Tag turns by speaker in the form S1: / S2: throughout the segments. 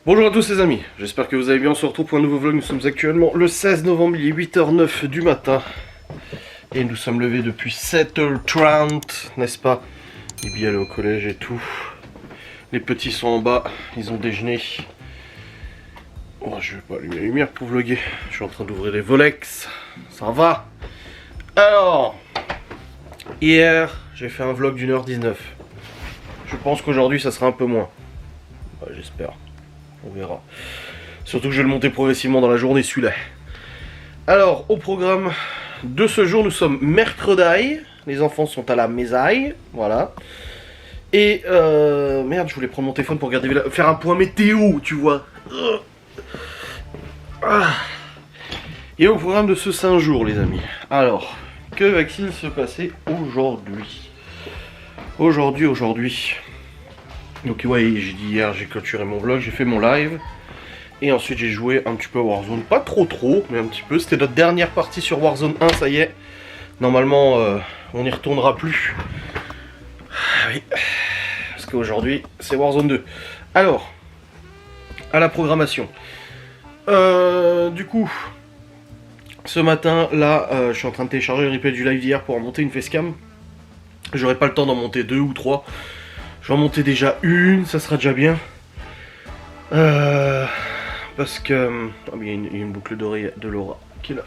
S1: Bonjour à tous les amis, j'espère que vous allez bien, on se retrouve pour un nouveau vlog, nous sommes actuellement le 16 novembre, il est 8h09 du matin. Et nous sommes levés depuis 7h30, n'est-ce pas? Ibi elle est au collège et tout. Les petits sont en bas, ils ont déjeuné. Oh, je vais pas allumer la lumière pour vlogger, je suis en train d'ouvrir les Volex, ça va. Alors, hier j'ai fait un vlog d'1h19. Je pense qu'aujourd'hui ça sera un peu moins. Bah, j'espère. On verra. Surtout que je vais le monter progressivement dans la journée celui-là. Alors, au programme de ce jour, nous sommes mercredi. Les enfants sont à la mésaille. Voilà. Et merde, je voulais prendre mon téléphone pour regarder, faire un point météo, tu vois. Et au programme de ce 5 jours, les amis. Alors, que va-t-il se passer aujourd'hui? Aujourd'hui. Donc ouais, j'ai dit hier, j'ai clôturé mon vlog, j'ai fait mon live. Et ensuite j'ai joué un petit peu à Warzone. Pas trop, mais un petit peu. C'était notre dernière partie sur Warzone 1, ça y est. Normalement, on n'y retournera plus. Oui. Parce qu'aujourd'hui, c'est Warzone 2. Alors, à la programmation. Du coup, ce matin, là, je suis en train de télécharger le replay du live d'hier pour en monter une facecam. J'aurai pas le temps d'en monter 2 ou 3. Je vais en monter déjà une, ça sera déjà bien. Parce que... Oh, il y a une boucle d'oreille de Laura qui est là.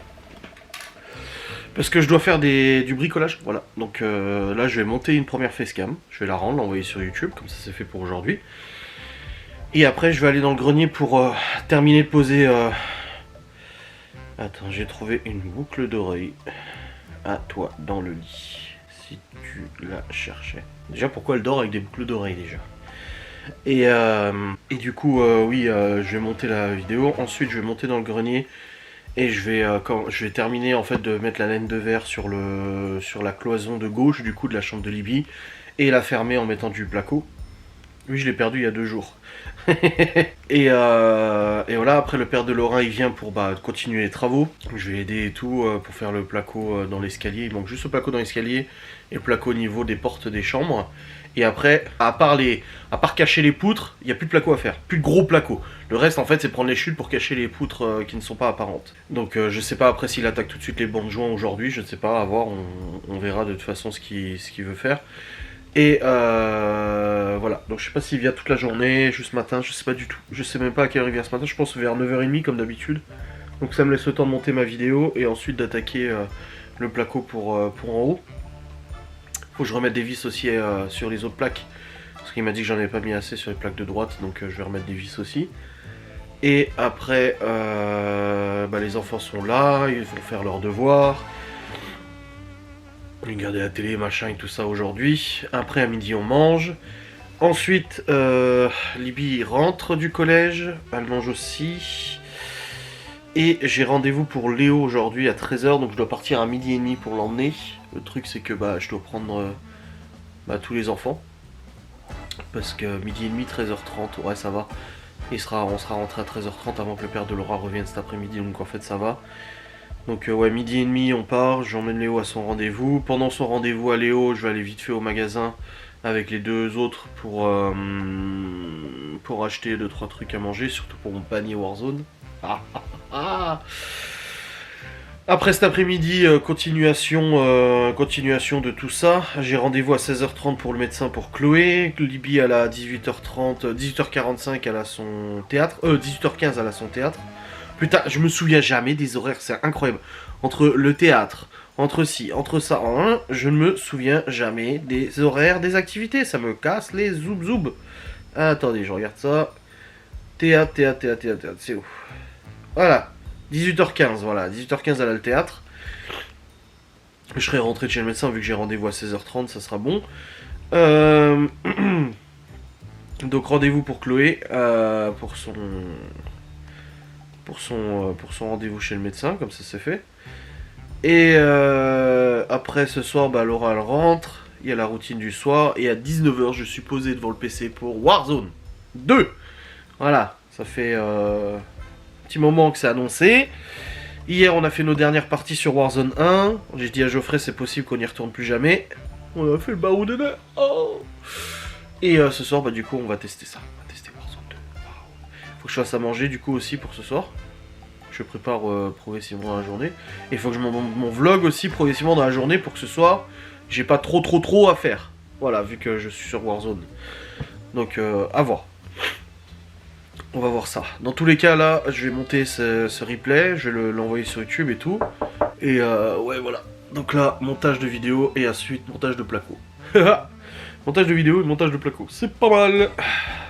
S1: Parce que je dois faire du bricolage, voilà. Donc là, je vais monter une première facecam. Je vais la rendre, l'envoyer sur YouTube, comme ça c'est fait pour aujourd'hui. Et après, je vais aller dans le grenier pour terminer de poser... Attends, j'ai trouvé une boucle d'oreille à toi dans le lit. Si tu la cherchais. Déjà, pourquoi elle dort avec des boucles d'oreilles déjà? Et du coup, oui, je vais monter la vidéo. Ensuite, je vais monter dans le grenier. Et je vais terminer en fait de mettre la laine de verre sur la cloison de gauche du coup de la chambre de Libye. Et la fermer en mettant du placo. Oui, je l'ai perdu il y a 2 jours. et voilà, après le père de Laurent il vient pour continuer les travaux. Je vais aider et tout pour faire le placo dans l'escalier. Il manque juste le placo dans l'escalier et le placo au niveau des portes des chambres. Et après, à part cacher les poutres, il n'y a plus de placo à faire, plus de gros placo. Le reste en fait c'est prendre les chutes pour cacher les poutres qui ne sont pas apparentes. Donc je sais pas après s'il attaque tout de suite les bancs de joints aujourd'hui, je ne sais pas, à voir, on verra de toute façon ce qu'il veut faire. Et voilà, donc je sais pas s'il vient toute la journée, juste matin, je sais pas du tout. Je sais même pas à quelle heure il vient ce matin, je pense vers 9h30 comme d'habitude. Donc ça me laisse le temps de monter ma vidéo et ensuite d'attaquer le placo pour en haut. Faut que je remette des vis aussi sur les autres plaques. Parce qu'il m'a dit que j'en avais pas mis assez sur les plaques de droite, donc je vais remettre des vis aussi. Et après, les enfants sont là, ils vont faire leurs devoirs. Regarder la télé, machin et tout ça aujourd'hui. Après à midi on mange. Ensuite Libye rentre du collège. Elle mange aussi. Et j'ai rendez-vous pour Léo aujourd'hui à 13h. Donc je dois partir à 12h30 pour l'emmener. Le truc c'est que je dois prendre tous les enfants. Parce que 12h30, 13h30, ouais ça va. On sera rentré à 13h30 avant que le père de Laura revienne cet après-midi. Donc en fait ça va. Donc ouais, 12h30 on part, j'emmène Léo à son rendez-vous. Pendant son rendez-vous à Léo, je vais aller vite fait au magasin avec les 2 autres pour acheter 2-3 trucs à manger, surtout pour mon panier Warzone. Après cet après-midi, continuation de tout ça. J'ai rendez-vous à 16h30 pour le médecin pour Chloé. Libye elle a 18h30, 18h45 elle a son théâtre. 18h15 elle a son théâtre. Putain, je me souviens jamais des horaires, c'est incroyable. Entre le théâtre, entre ça, je ne me souviens jamais des horaires des activités. Ça me casse les zoub. Attendez, je regarde ça. Théâtre, c'est où? Voilà, 18h15, voilà. 18h15 elle a le théâtre. Je serai rentré de chez le médecin vu que j'ai rendez-vous à 16h30, ça sera bon. Donc rendez-vous pour Chloé, pour son rendez-vous chez le médecin, comme ça c'est fait. Et après ce soir, Laura elle rentre, il y a la routine du soir, et à 19h je suis posé devant le PC pour Warzone 2. Voilà, ça fait un petit moment que c'est annoncé. Hier on a fait nos dernières parties sur Warzone 1, j'ai dit à Geoffrey c'est possible qu'on n'y retourne plus jamais. On a fait le barreau de nez. Oh. Et ce soir du coup on va tester ça, on va tester Warzone 2. Wow. Faut que je fasse à manger du coup aussi pour ce soir. Je prépare progressivement dans la journée. Et il faut que je monte mon vlog aussi progressivement dans la journée pour que ce soir, j'ai pas trop à faire. Voilà, vu que je suis sur Warzone. Donc à voir. On va voir ça. Dans tous les cas là, je vais monter ce replay, je vais l'envoyer sur YouTube et tout. Et ouais voilà. Donc là, montage de vidéo et ensuite montage de placo. Montage de vidéo et montage de placo. C'est pas mal.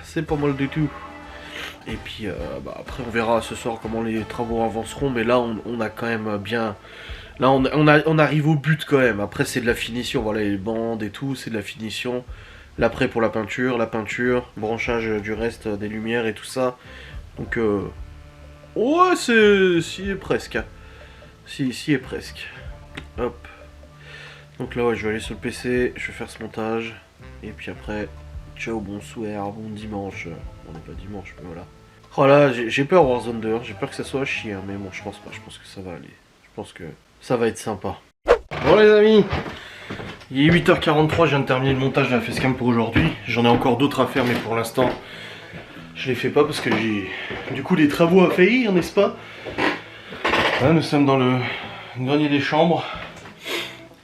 S1: C'est pas mal du tout. Et puis après on verra ce soir comment les travaux avanceront. Mais là on a quand même bien... Là on arrive au but quand même. Après c'est de la finition. Voilà les bandes et tout, c'est de la finition. L'après pour la peinture, branchage du reste des lumières et tout ça. Donc ouais si est presque. Hein. Si est presque. Hop. Donc là ouais je vais aller sur le PC, je vais faire ce montage. Et puis après, ciao, bonsoir, bon dimanche. On n'est pas dimanche mais voilà. Oh là j'ai peur Warzone 2, j'ai peur que ça soit à chier. Hein, mais bon je pense pas, je pense que ça va aller. Je pense que ça va être sympa. Bon les amis, il est 8h43, je viens de terminer le montage de la facecam pour aujourd'hui. J'en ai encore d'autres à faire mais pour l'instant je les fais pas parce que j'ai du coup des travaux à faire, n'est-ce pas? Là, nous sommes dans le grenier des chambres.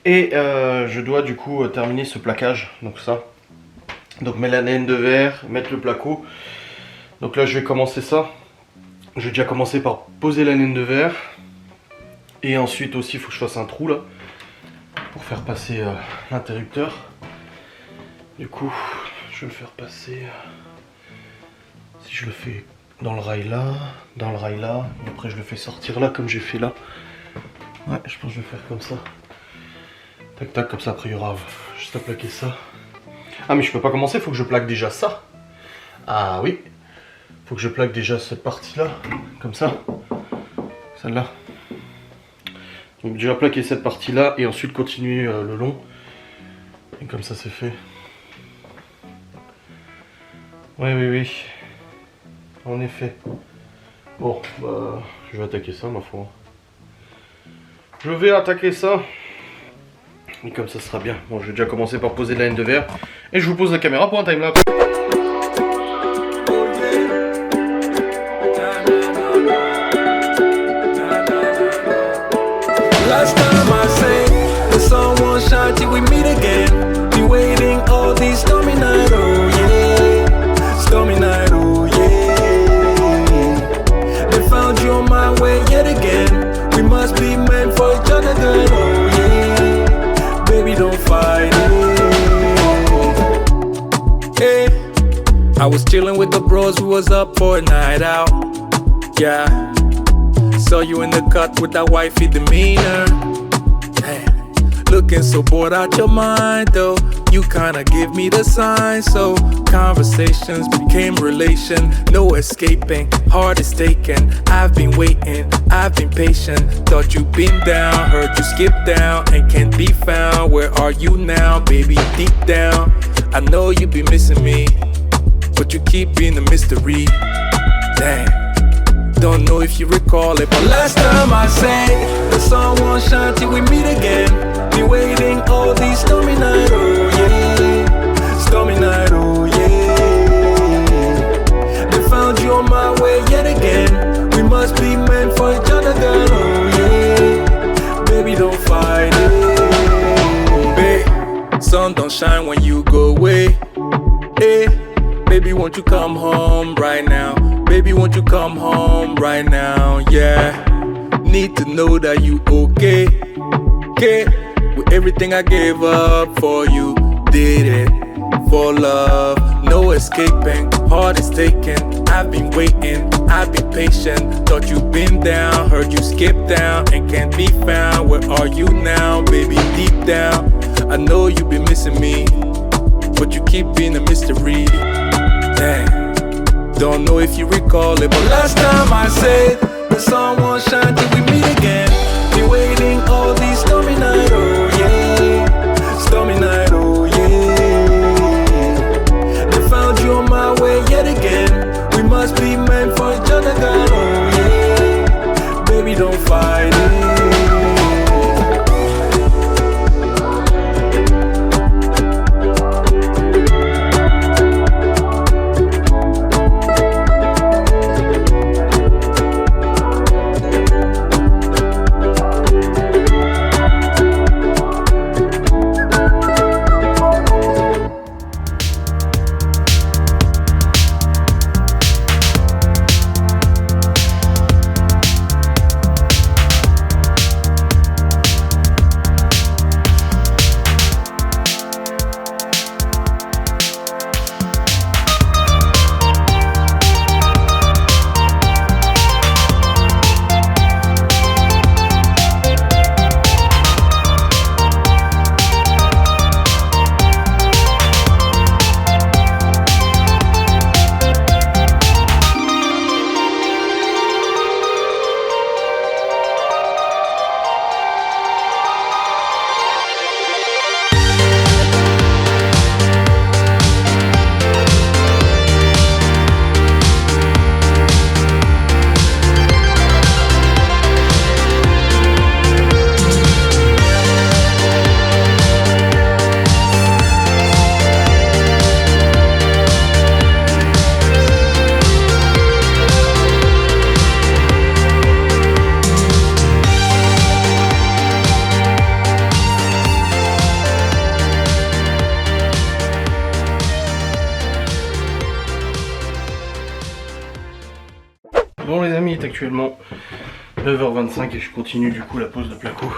S1: Et je dois du coup terminer ce plaquage, donc ça. Donc mettre la laine de verre, mettre le placo. Donc là je vais commencer ça. Je vais déjà commencer par poser la laine de verre. Et ensuite aussi il faut que je fasse un trou là. Pour faire passer l'interrupteur. Du coup je vais le faire passer. Si je le fais dans le rail là, et après je le fais sortir là comme j'ai fait là. Ouais je pense que je vais faire comme ça. Tac tac, comme ça après il y aura juste à plaquer ça. Ah mais je peux pas commencer, il faut que je plaque déjà ça. Ah oui, faut que je plaque déjà cette partie là, comme ça. Celle-là. Donc déjà plaquer cette partie là et ensuite continuer le long. Et comme ça c'est fait. Oui. En effet. Bon, bah je vais attaquer ça ma foi. Je vais attaquer ça. Et comme ça sera bien. Bon, je vais déjà commencer par poser de la laine de verre. Et je vous pose la caméra pour un timelapse.
S2: Last time I say the sun won't shine till we meet again. Be waiting all these stormy nights, oh yeah. Stormy night, oh yeah. They found you on my way yet again. We must be meant for each other, girl, oh yeah. Baby, don't fight it. Hey, I was chilling with the bros, we was up for a night out. Yeah. Saw you in the cut with that wifey demeanor. Hey, looking so bored out your mind though. You kinda give me the sign, so conversations became relation. No escaping, heart is taken. I've been waiting, I've been patient. Thought you'd been down, heard you skip down and can't be found. Where are you now, baby? Deep down, I know you be missing me, but you keep being a mystery. Damn. Don't know if you recall it, but last time I said the sun won't shine till we meet again. Be waiting all these stormy nights, oh yeah. Stormy night, oh yeah. They found you on my way yet again. We must be meant for each other, girl, oh yeah. Baby, don't fight it. Babe, sun don't shine when you go away. Hey, baby, won't you come home right now? Baby, won't you come home right now, yeah. Need to know that you okay. Okay, with everything I gave up for you. Did it for love, no escaping. Heart is taken, I've been waiting, I've been patient. Thought you'd been down, heard you skip down and can't be found. Where are you now, baby, deep down? I know you've been missing me, but you keep being a mystery. Dang. Don't know if you recall it, but last time I said the sun won't shine till we meet again. Be waiting all these stormy nights, oh yeah. Stormy night, oh yeah. They found you on my way yet again. We must be meant for each other, girl, oh yeah. Baby, don't fight it.
S1: Bon les amis, il est actuellement 9h25 et je continue du coup la pose de placo.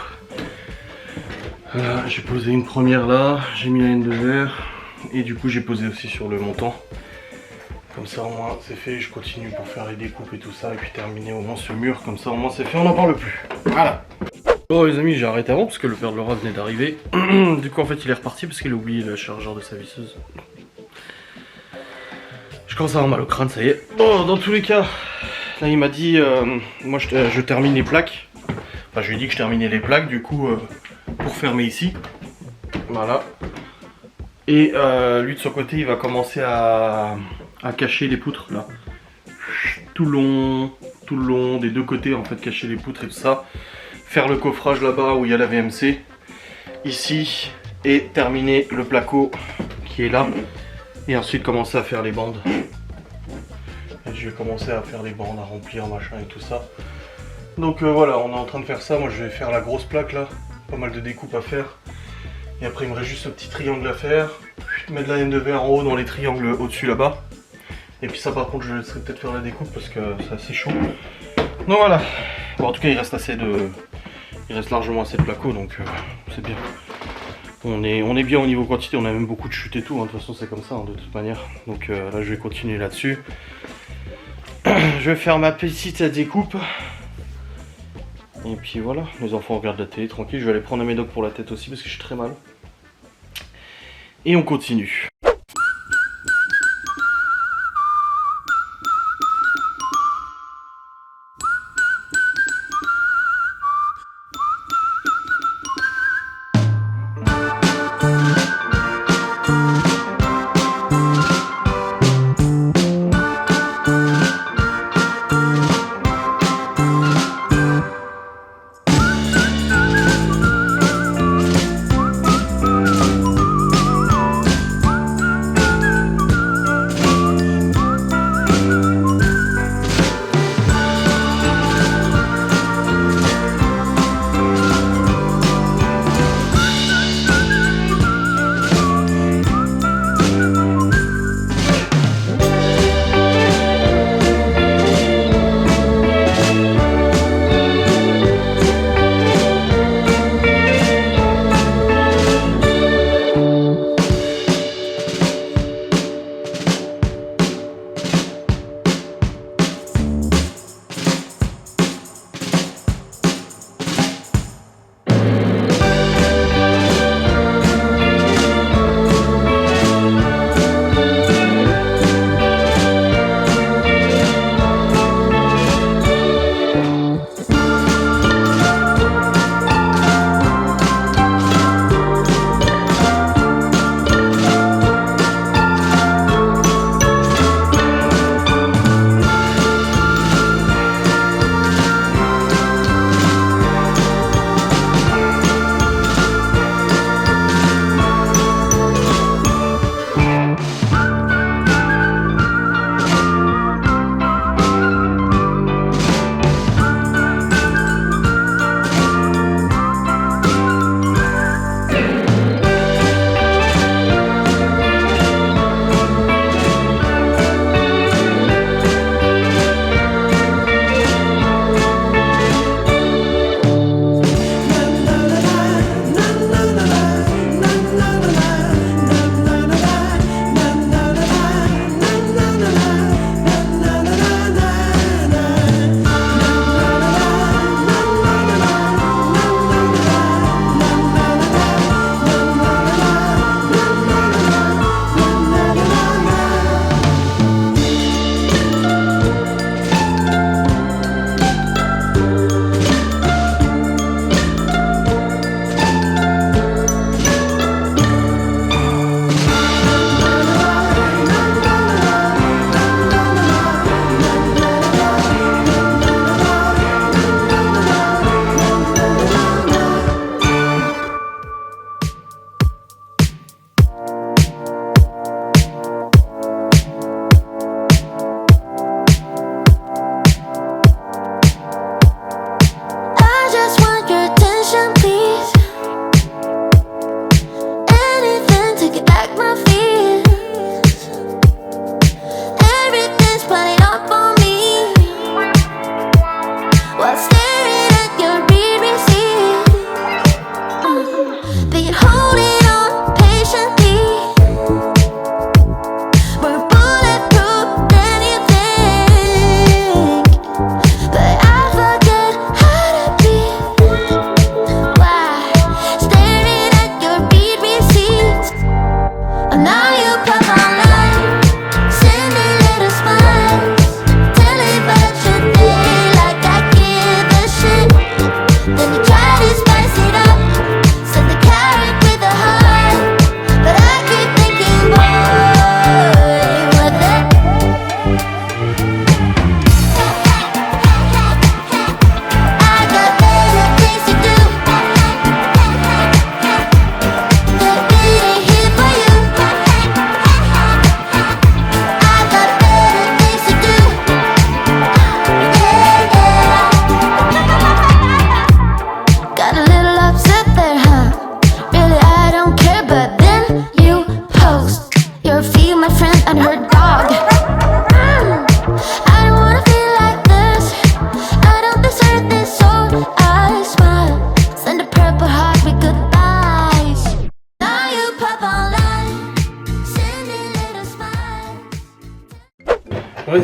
S1: J'ai posé une première là, j'ai mis la laine de verre et du coup j'ai posé aussi sur le montant. Comme ça au moins c'est fait, je continue pour faire les découpes et tout ça et puis terminer au moins ce mur, comme ça au moins c'est fait, on n'en parle plus. Voilà. Bon les amis, j'ai arrêté avant parce que le père de Laura venait d'arriver. Du coup en fait il est reparti parce qu'il a oublié le chargeur de sa visseuse. Je commence à avoir mal au crâne, ça y est. Bon, dans tous les cas, là il m'a dit, moi je termine les plaques. Enfin je lui ai dit que je terminais les plaques du coup pour fermer ici. Voilà. Et lui de son côté il va commencer à cacher les poutres là. Tout le long des deux côtés en fait, cacher les poutres et tout ça. Faire le coffrage là-bas où il y a la VMC. Ici. Et terminer le placo qui est là. Et ensuite commencer à faire les bandes. Et je vais commencer à faire les bandes, à remplir machin et tout ça. Donc voilà, on est en train de faire ça. Moi je vais faire la grosse plaque là. Pas mal de découpes à faire. Et après il me reste juste ce petit triangle à faire. Mettre la laine de verre en haut dans les triangles au-dessus là-bas. Et puis ça par contre je laisserai peut-être faire la découpe parce que c'est assez chaud. Donc voilà. Bon en tout cas il reste assez de. Il reste largement assez de placo donc c'est bien. On est bien au niveau quantité, on a même beaucoup de chutes et tout, hein. De toute façon c'est comme ça hein, de toute manière. Donc là je vais continuer là-dessus. Je vais faire ma petite découpe. Et puis voilà, les enfants regardent la télé tranquille. Je vais aller prendre un médoc pour la tête aussi parce que je suis très mal. Et on continue.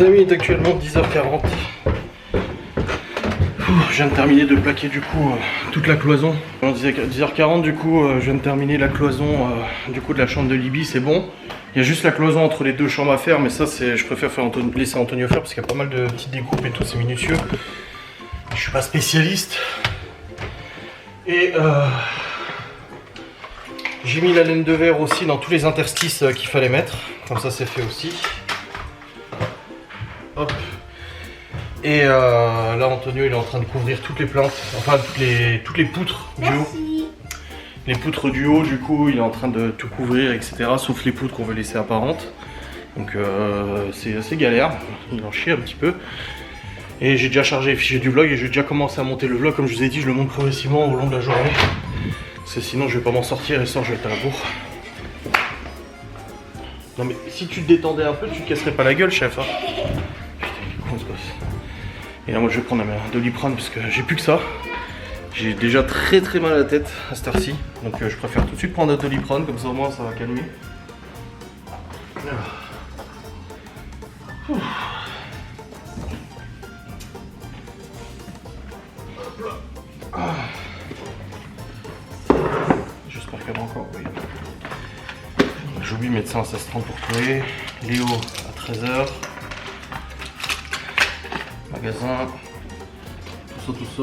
S1: Les amis, il est actuellement 10h40. Je viens de terminer de plaquer du coup toute la cloison. 10h40 du coup, je viens de terminer la cloison du coup de la chambre de Libye, c'est bon. Il y a juste la cloison entre les deux chambres à faire, mais ça c'est, je préfère laisser Antonio faire parce qu'il y a pas mal de petites découpes et tout, c'est minutieux. Je suis pas spécialiste. Et j'ai mis la laine de verre aussi dans tous les interstices qu'il fallait mettre. Comme ça c'est fait aussi. Hop. Et là Antonio il est en train de couvrir toutes les plantes, enfin toutes les poutres du haut. Les poutres du haut du coup il est en train de tout couvrir etc. Sauf les poutres qu'on veut laisser apparentes. Donc c'est assez galère, il en chie un petit peu. Et j'ai déjà chargé les fichiers du vlog et j'ai déjà commencé à monter le vlog. Comme je vous ai dit, je le monte progressivement au long de la journée. Parce que sinon je vais pas m'en sortir et ça je vais être à la bourre. Non mais si tu te détendais un peu, tu te casserais pas la gueule chef hein. Putain il est con ce gosse. Et là moi je vais prendre un Doliprane parce que j'ai plus que ça. J'ai déjà très mal à la tête à cette heure-ci. Donc je préfère tout de suite prendre un Doliprane, comme ça au moins ça va calmer. J'espère qu'elle va encore. Oui. J'ai oublié de mettre ça en 16h30 pour trouver. Léo à 13h. Magasin. Tout ça.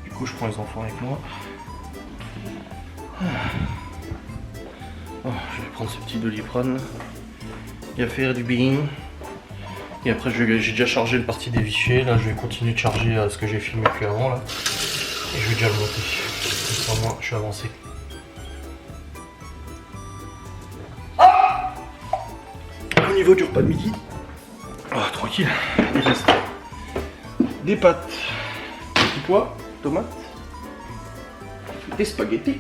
S1: Du coup je prends les enfants avec moi. Oh, je vais prendre ce petit Doliprane. Il va faire du bien. Et après j'ai déjà chargé une partie des fichiers. Là je vais continuer de charger ce que j'ai filmé depuis avant là. Et je vais déjà le monter. Comme ça moi je suis avancé. Au niveau du repas de midi. Oh, tranquille. Il reste des pâtes, des petits pois, tomates, des spaghettis.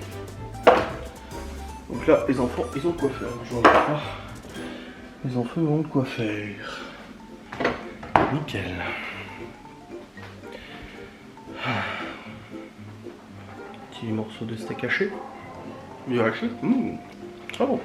S1: Donc là les enfants ils ont de quoi faire. Je vois pas. Les enfants ont de quoi faire. Nickel. Petit morceau de steak haché. Bien haché. Très bon.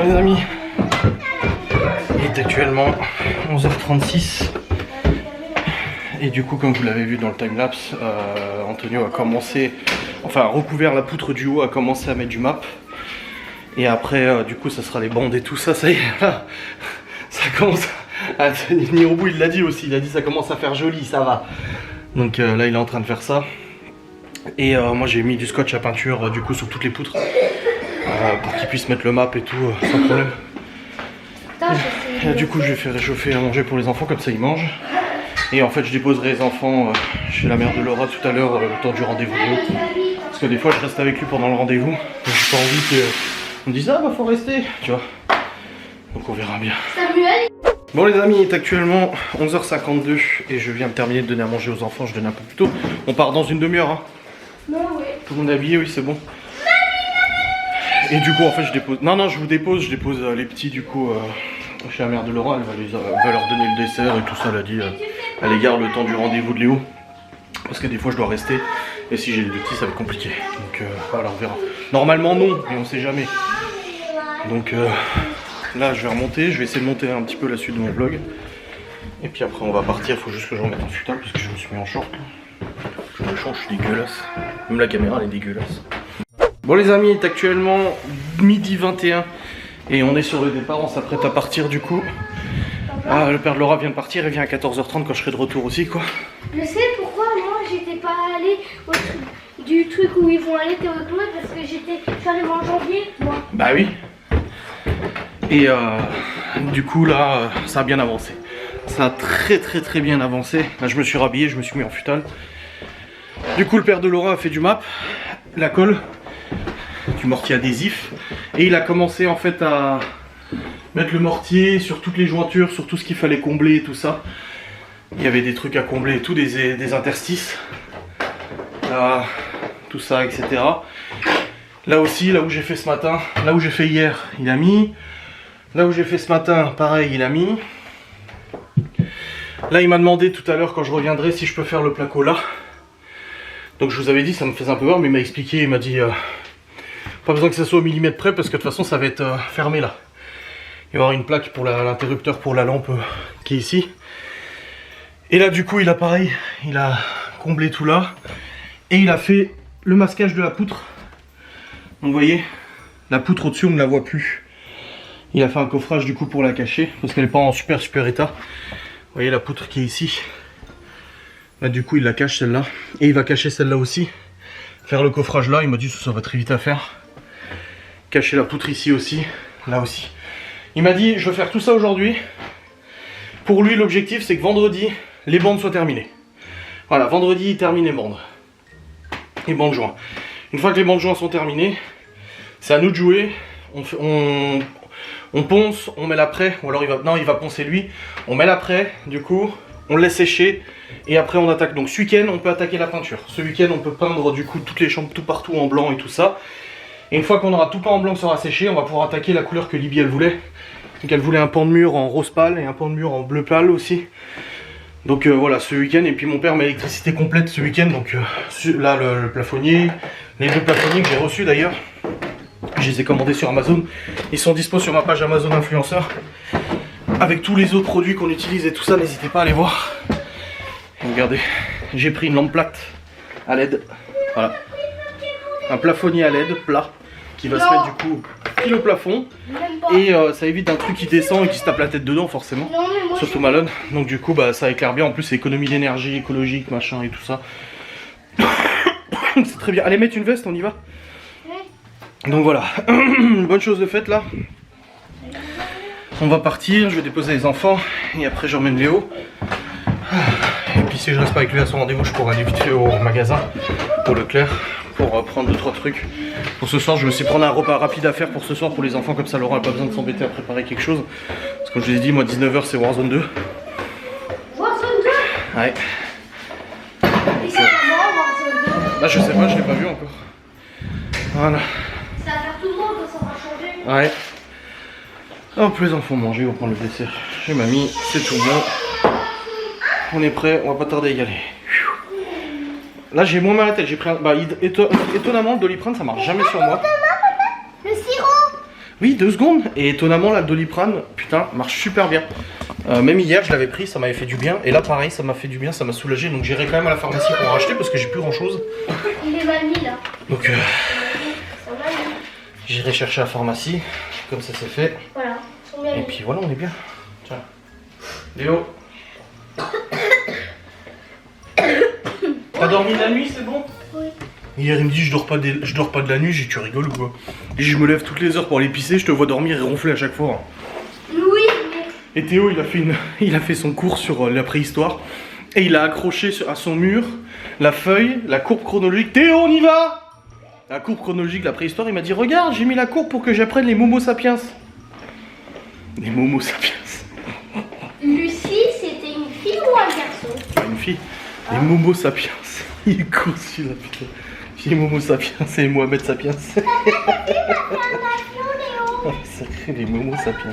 S1: les amis, il est actuellement 11h36 et du coup comme vous l'avez vu dans le timelapse, Antonio a commencé, enfin a recouvert la poutre du haut, a commencé à mettre du map et après du coup ça sera les bandes et tout ça, ça y est, là, ça commence à tenir au bout, il l'a dit aussi, il a dit ça commence à faire joli, ça va. Donc là il est en train de faire ça et moi j'ai mis du scotch à peinture du coup sur toutes les poutres. Pour qu'ils puissent mettre le map et tout sans problème. Et du coup je vais faire réchauffer à manger pour les enfants, comme ça ils mangent. Et en fait je déposerai les enfants chez la mère de Laura tout à l'heure le temps du rendez-vous. Parce que des fois je reste avec lui pendant le rendez-vous. J'ai pas envie qu'on me dise ah bah faut rester, tu vois. Donc on verra bien. Bon les amis, il est actuellement 11h52 et je viens de terminer de donner à manger aux enfants, je donne un peu plus tôt. On part dans une demi-heure hein.
S3: Non oui.
S1: Tout le monde est habillé, oui c'est bon. Et du coup en fait je dépose, non je vous dépose, je dépose les petits du coup chez la mère de Laura, elle va leur donner le dessert et tout ça, elle a dit elle égare le temps du rendez-vous de Léo. Parce que des fois je dois rester et si j'ai les deux petits ça va être compliqué. Donc voilà on verra. Normalement non, mais on sait jamais. Donc là je vais remonter, je vais essayer de monter un petit peu la suite de mon vlog. Et puis après on va partir, il faut juste que je remette en futal parce que je me suis mis en short. Je me change, je suis dégueulasse. Même la caméra elle est dégueulasse. Bon les amis, il est actuellement midi 21 et on est sur le départ, on s'apprête à partir du coup. Le père de Laura vient de partir, il vient à 14h30 quand je serai de retour aussi quoi.
S3: Je sais pourquoi moi j'étais pas allée au truc, du truc où ils vont aller théoriquement parce que j'étais arrivée en janvier moi.
S1: Bah oui. Et du coup là ça a bien avancé. Ça a très bien avancé. Là je me suis rhabillé, je me suis mis en futal. Du coup le père de Laura a fait du map, la colle. Du mortier adhésif et il a commencé en fait à mettre le mortier sur toutes les jointures, sur tout ce qu'il fallait combler et tout ça. Il y avait des trucs à combler et tout, des interstices, là, tout ça, etc. Là aussi, là où j'ai fait ce matin, là où j'ai fait hier, il a mis. Là où j'ai fait ce matin, pareil, il a mis. Là, il m'a demandé tout à l'heure quand je reviendrai si je peux faire le placo là. Donc je vous avais dit, ça me faisait un peu peur, mais il m'a expliqué, il m'a dit pas besoin que ça soit au millimètre près parce que de toute façon ça va être fermé là. Il va y avoir une plaque pour l'interrupteur pour la lampe qui est ici. Et là du coup il a pareil, il a comblé tout là. Et il a fait le masquage de la poutre. Donc vous voyez, la poutre au-dessus on ne la voit plus. Il a fait un coffrage du coup pour la cacher parce qu'elle n'est pas en super état. Vous voyez la poutre qui est ici. Là du coup il la cache celle-là. Et il va cacher celle-là aussi. Faire le coffrage là, il m'a dit ça va très vite à faire. Cacher la poutre ici aussi, là aussi. Il m'a dit je veux faire tout ça aujourd'hui. Pour lui l'objectif c'est que vendredi les bandes soient terminées. Voilà, vendredi il termine les bandes. Les bandes joints. Une fois que les bandes joints sont terminées, c'est à nous de jouer. On ponce, on met l'après, ou alors il va poncer lui. On met l'après, du coup, on le laisse sécher. Et après on attaque. Donc ce week-end on peut attaquer la peinture. Ce week-end on peut peindre du coup toutes les chambres tout partout en blanc et tout ça. Et une fois qu'on aura tout peint en blanc qui sera séché, on va pouvoir attaquer la couleur que Libye elle voulait. Donc elle voulait un pan de mur en rose pâle et un pan de mur en bleu pâle aussi. Donc voilà ce week-end. Et puis mon père m'a électricité complète ce week-end. Donc là le plafonnier, les deux plafonniers que j'ai reçus d'ailleurs, je les ai commandés sur Amazon. Ils sont dispo sur ma page Amazon Influenceur. Avec tous les autres produits qu'on utilise et tout ça, n'hésitez pas à aller voir. Regardez, j'ai pris une lampe plate à LED, voilà, un plafonnier à LED plat qui va se mettre du coup pile au plafond et ça évite un truc qui descend et qui se tape la tête dedans forcément, surtout Malone. Donc du coup bah ça éclaire bien, en plus c'est économie d'énergie, écologique, machin et tout ça. C'est très bien. Allez mettre une veste, on y va. Donc voilà, bonne chose de faite là. On va partir, je vais déposer les enfants et après j'emmène Léo. Et puis si je reste pas avec lui à son rendez-vous, je pourrais aller vite fait au magasin, au Leclerc, pour prendre 2-3 trucs. Pour ce soir, je vais aussi prendre un repas rapide à faire pour ce soir pour les enfants, comme ça Laura n'a pas besoin de s'embêter à préparer quelque chose. Parce que comme je vous ai dit, moi 19h c'est Warzone 2.
S3: Warzone 2
S1: Ouais.
S3: Et c'est comment Warzone 2
S1: Là je sais pas, je l'ai pas vu encore. Voilà.
S3: Ça va faire tout le monde, ça va changer.
S1: Ouais. Hop, les enfants manger, on va prendre le dessert chez mamie, c'est tout bon. On est prêt, on va pas tarder à y aller. Là j'ai moins mal à la tête, j'ai pris un... Bah étonnamment le Doliprane ça marche jamais sur moi.
S3: Le sirop.
S1: Oui, 2 secondes. Et étonnamment, là, le Doliprane, putain, marche super bien. Même hier, je l'avais pris, ça m'avait fait du bien. Et là, pareil, ça m'a fait du bien, ça m'a soulagé. Donc j'irai quand même à la pharmacie pour en racheter parce que j'ai plus grand chose.
S3: Il est mal mis là.
S1: Donc j'irai chercher à la pharmacie, comme ça c'est fait.
S3: Voilà, ils sont bien
S1: Et
S3: mis.
S1: puis voilà, on est bien. Tiens. Léo. T'as dormi la nuit, c'est bon?
S3: Oui.
S1: Hier, il me dit je dors pas de la nuit. J'ai dit tu rigoles ou quoi? Et je me lève toutes les heures pour aller pisser, je te vois dormir et ronfler à chaque fois.
S3: Oui, mais...
S1: Et Théo, il a fait son cours sur la préhistoire. Et il a accroché à son mur la feuille, la courbe chronologique. Théo, on y va! La courbe chronologique de la préhistoire, il m'a dit regarde, j'ai mis la courbe pour que j'apprenne les Momo sapiens. Les Momo sapiens.
S3: Lucie, c'était une fille ou un garçon?
S1: Pas une fille. Les Momo sapiens. Il est con celui-là, putain. Les Momo sapiens et Mohamed sapiens. Sacré les Momo sapiens.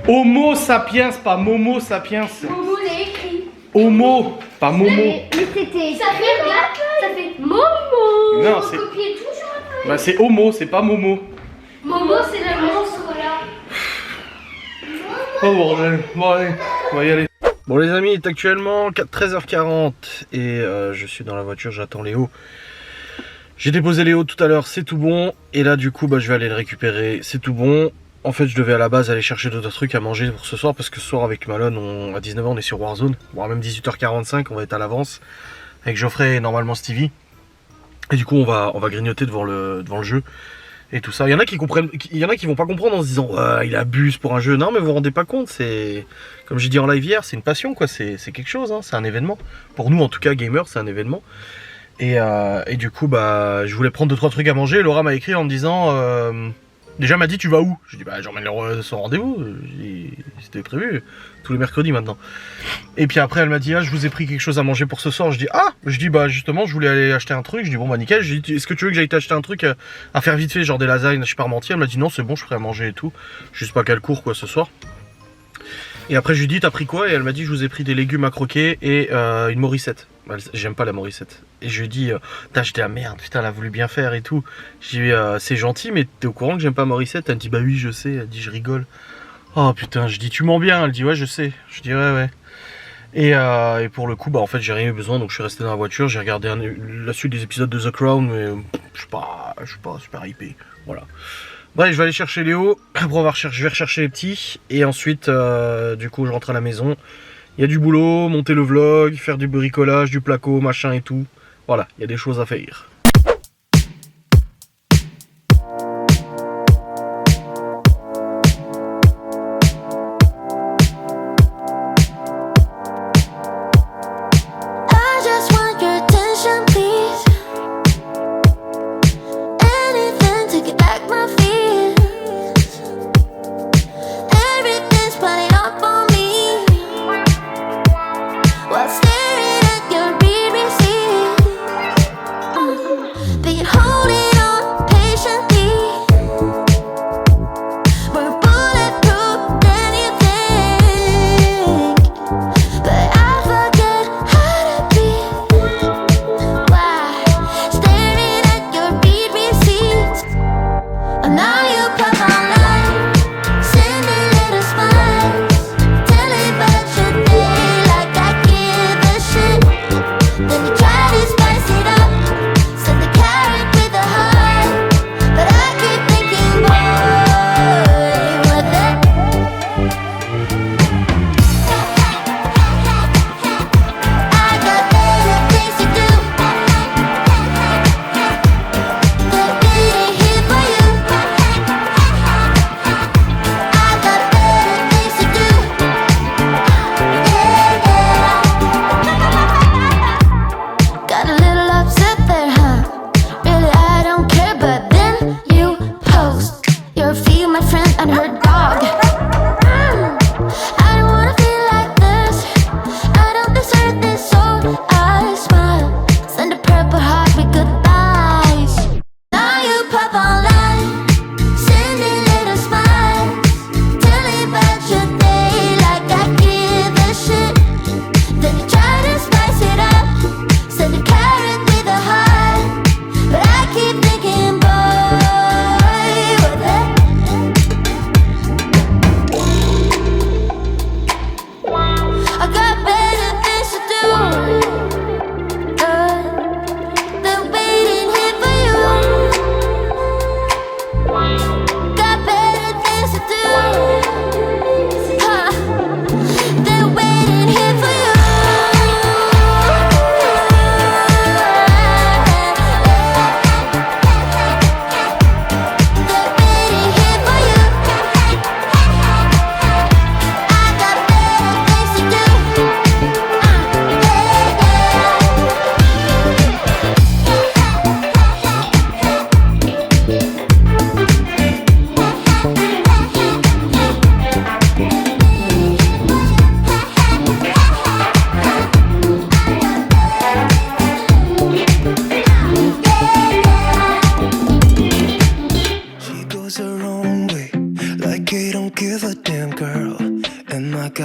S1: Homo sapiens, pas Momo sapiens.
S3: Momo l'a écrit.
S1: Homo, pas Momo.
S3: Mais c'était... Ça fait rien, ça fait Momo.
S1: Non,
S3: Faut
S1: c'est-
S3: copier tout sur la feuille.
S1: Bah c'est Homo, c'est pas Momo.
S3: Momo, c'est le monstre là.
S1: Oh bordel, bon allez, on va y aller. Bon les amis, il est actuellement 13h40 et je suis dans la voiture, j'attends Léo. J'ai déposé Léo tout à l'heure, c'est tout bon. Et là du coup bah, je vais aller le récupérer, c'est tout bon. En fait je devais à la base aller chercher d'autres trucs à manger pour ce soir. Parce que ce soir avec Malone, à 19h on est sur Warzone. Bon même 18h45 on va être à l'avance. Avec Geoffrey et normalement Stevie. Et du coup on va grignoter devant le jeu. Et tout ça. Il y en a qui comprennent, il y en a qui vont pas comprendre en se disant il abuse pour un jeu. Non mais vous vous rendez pas compte, c'est comme j'ai dit en live hier, c'est une passion quoi, c'est quelque chose, hein, c'est un événement. Pour nous en tout cas gamers, c'est un événement. Et du coup bah je voulais prendre 2-3 trucs à manger. Laura m'a écrit en me disant déjà m'a dit tu vas où? Je dis bah j'emmène son rendez-vous. C'était prévu tous les mercredis maintenant. Et puis après elle m'a dit je vous ai pris quelque chose à manger pour ce soir. Je dis bah justement je voulais aller acheter un truc. Je dis bon bah nickel. Je dis est-ce que tu veux que j'aille t'acheter un truc à faire vite fait, genre des lasagnes chez Parmentier? Elle m'a dit non c'est bon, je suis prêt à manger et tout. Je sais pas quel cours quoi ce soir. Et après je lui dis t'as pris quoi? Et elle m'a dit je vous ai pris des légumes à croquer et une morissette. J'aime pas la morissette. Et je lui dis j'étais la merde, putain elle a voulu bien faire et tout. Je lui dis c'est gentil mais t'es au courant que j'aime pas morissette? Elle me dit bah oui je sais. Elle dit je rigole. Oh putain, je dis tu mens bien. Elle dit ouais je sais. Je dis ouais. Et pour le coup bah en fait j'ai rien eu besoin donc je suis resté dans la voiture. J'ai regardé la suite des épisodes de The Crown mais je suis pas super hypé. Voilà. Bref, je vais aller chercher Léo, après je vais rechercher les petits, et ensuite, du coup, je rentre à la maison. Il y a du boulot, monter le vlog, faire du bricolage, du placo, machin et tout. Voilà, il y a des choses à faire.
S4: I just want your attention, please. Anything to get back my feelings. Everything's piling up on me while staring at your read receipt.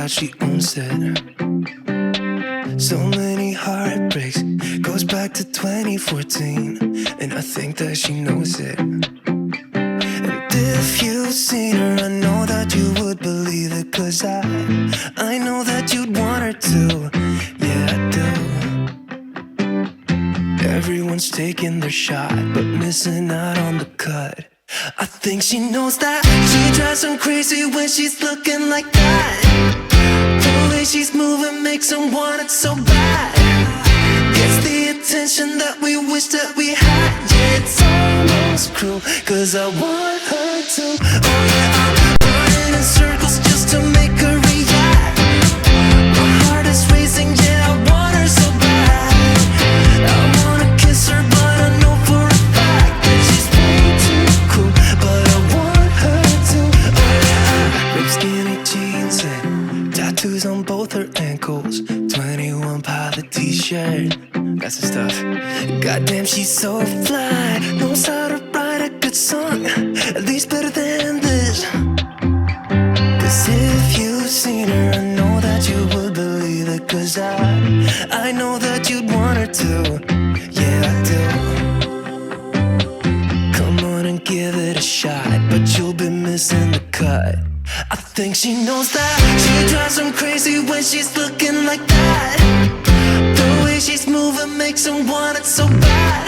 S2: thought she owns it. So many heartbreaks, goes back to 2014, and I think that she knows it. And if you've seen her, I know that you would believe it, 'cause I know that you'd want her to, yeah I do. Everyone's taking their shot, but missing out on the cut. I think she knows that she drives them crazy when she's looking like that. The way she's moving makes them want it so bad. Gets the attention that we wish that we had. Yeah, it's almost cruel, 'cause I want her to. Oh yeah, I'm running in circles just to make her react. My heart is racing, yeah, I want her so bad. I wanna kiss her, but I know for a fact that she's way too cool. But I want her to. Oh yeah, ripped skinny jeans and tattoos on both her ankles. 21 Pilot t-shirt, that's the stuff. Goddamn, she's so fly. Knows how to write a good song, at least better than this. 'Cause if you've seen her, I know that you would believe it. 'Cause I know that you'd want her to, yeah I do. Come on and give it a shot, but you'll be missing the cut. I think she knows that she drives them crazy when she's looking like that. The way she's moving makes them want it so bad.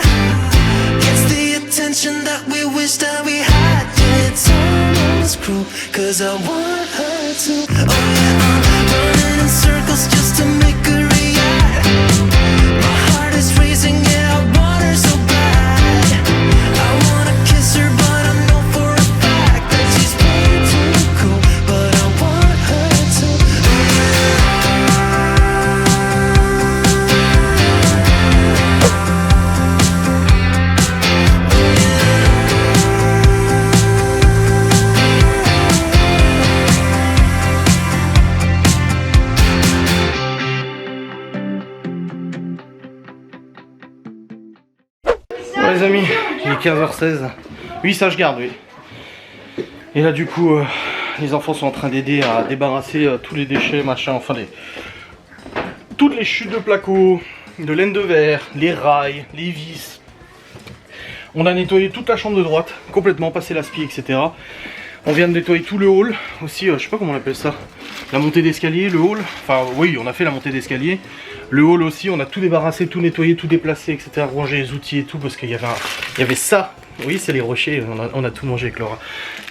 S2: Gets the attention that we wish that we had. Yeah, it's almost cruel, 'cause I want her to. Oh yeah, I'm running in circles just to make her react. My heart is racing, yeah, I want her so bad. I wanna kiss her, but I know for a fact that she's way too cool. But I want her to.
S1: Bon les amis, il est 15h16. Oui, ça je garde, oui. Et là du coup, les enfants sont en train d'aider à débarrasser tous les déchets, machin, enfin toutes les chutes de placo, de laine de verre, les rails, les vis. On a nettoyé toute la chambre de droite, complètement, passé l'aspi, etc. On vient de nettoyer tout le hall, aussi, je sais pas comment on appelle ça, la montée d'escalier, le hall. Enfin oui, on a fait la montée d'escalier. Le hall aussi, on a tout débarrassé, tout nettoyé, tout déplacé, etc. Ranger les outils et tout, parce qu'il y avait ça. Oui, c'est les rochers, on a tout mangé avec Laura.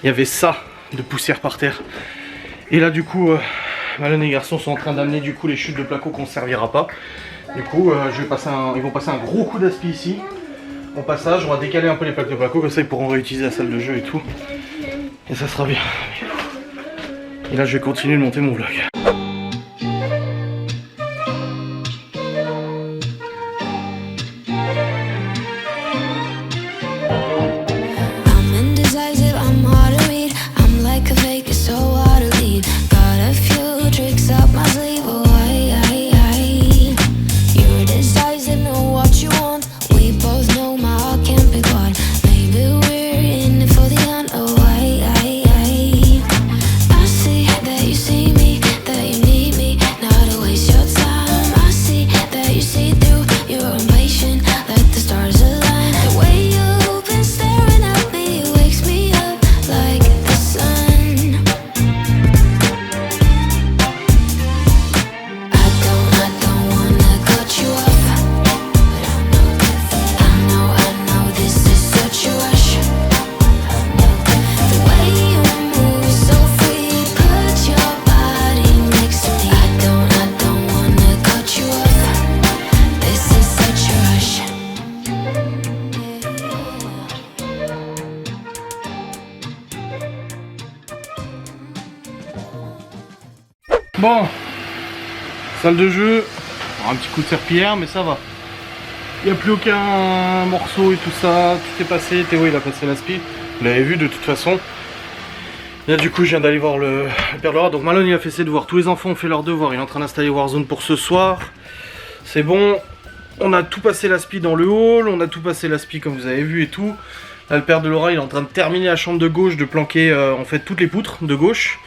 S1: Il y avait ça de poussière par terre. Et là, du coup, Malone et les garçons sont en train d'amener du coup les chutes de placo qu'on ne servira pas. Du coup, ils vont passer un gros coup d'aspi ici. Au passage, on va décaler un peu les plaques de placo, comme ça ils pourront réutiliser la salle de jeu et tout. Et ça sera bien. Et là, je vais continuer de monter mon vlog.
S4: I'm indecisive, I'm hard to read. I'm like a fake, it's so hard to lead. Got a few tricks up my sleeve. Oh, you're decisive, know what you want. We both know my heart can't be bought. Maybe we're in it for the end. Oh, I see that you see me, that you need me. Not to waste your time. I see that you see through. You're impatient, let the stars align. The way you've been staring at me wakes me up like the sun. I don't wanna cut you off, but I know this is such a rush. The way you move is so free, put your body next to me. I don't wanna cut you off, this is such a rush.
S1: Bon, salle de jeu, un petit coup de serpillière, mais ça va. Il n'y a plus aucun morceau et tout ça, tout est passé. Théo il a passé l'aspi, vous l'avez vu de toute façon. Là du coup je viens d'aller voir le père de Laura. Donc Malone il a fait ses devoirs, tous les enfants ont fait leurs devoirs, il est en train d'installer Warzone pour ce soir. C'est bon, on a tout passé l'aspi dans le hall, on a tout passé l'aspi comme vous avez vu et tout. Là le père de Laura il est en train de terminer la chambre de gauche, de planquer en fait toutes les poutres de gauche.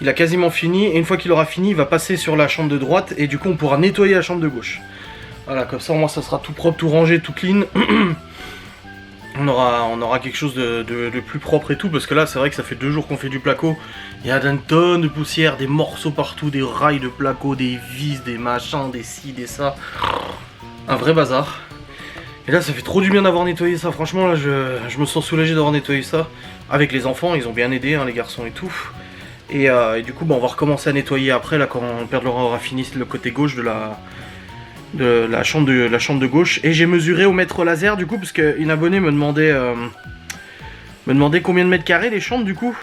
S1: Il a quasiment fini, et une fois qu'il aura fini, il va passer sur la chambre de droite, et du coup on pourra nettoyer la chambre de gauche. Voilà, comme ça au moins ça sera tout propre, tout rangé, tout clean. On aura quelque chose de plus propre et tout, parce que là c'est vrai que ça fait 2 jours qu'on fait du placo. Il y a une tonne de poussière, des morceaux partout, des rails de placo, des vis, des machins, des ci, des ça. Un vrai bazar. Et là ça fait trop du bien d'avoir nettoyé ça, franchement là je me sens soulagé d'avoir nettoyé ça. Avec les enfants, ils ont bien aidé, hein, les garçons et tout. Et du coup on va recommencer à nettoyer après, là quand le père de Laura aura fini le côté gauche de la chambre de gauche. Et j'ai mesuré au mètre laser du coup, parce qu'une abonnée me demandait combien de mètres carrés les chambres du coup.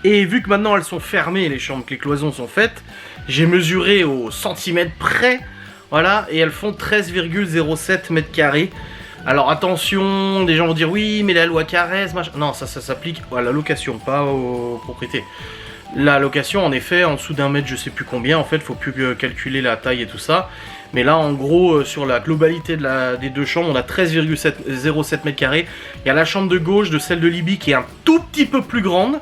S1: Et vu que maintenant elles sont fermées, les chambres, que les cloisons sont faites, j'ai mesuré au centimètre près, voilà, et elles font 13,07 mètres carrés. Alors attention, des gens vont dire oui mais la loi Carrez, machin. Non, ça s'applique à la location, pas aux propriétés. La location, en effet, en dessous d'un mètre, je sais plus combien, en fait, faut plus calculer la taille et tout ça. Mais là, en gros, sur la globalité des 2 chambres, on a 13,07 mètres carrés. Il y a la chambre de gauche de celle de Libye qui est un tout petit peu plus grande.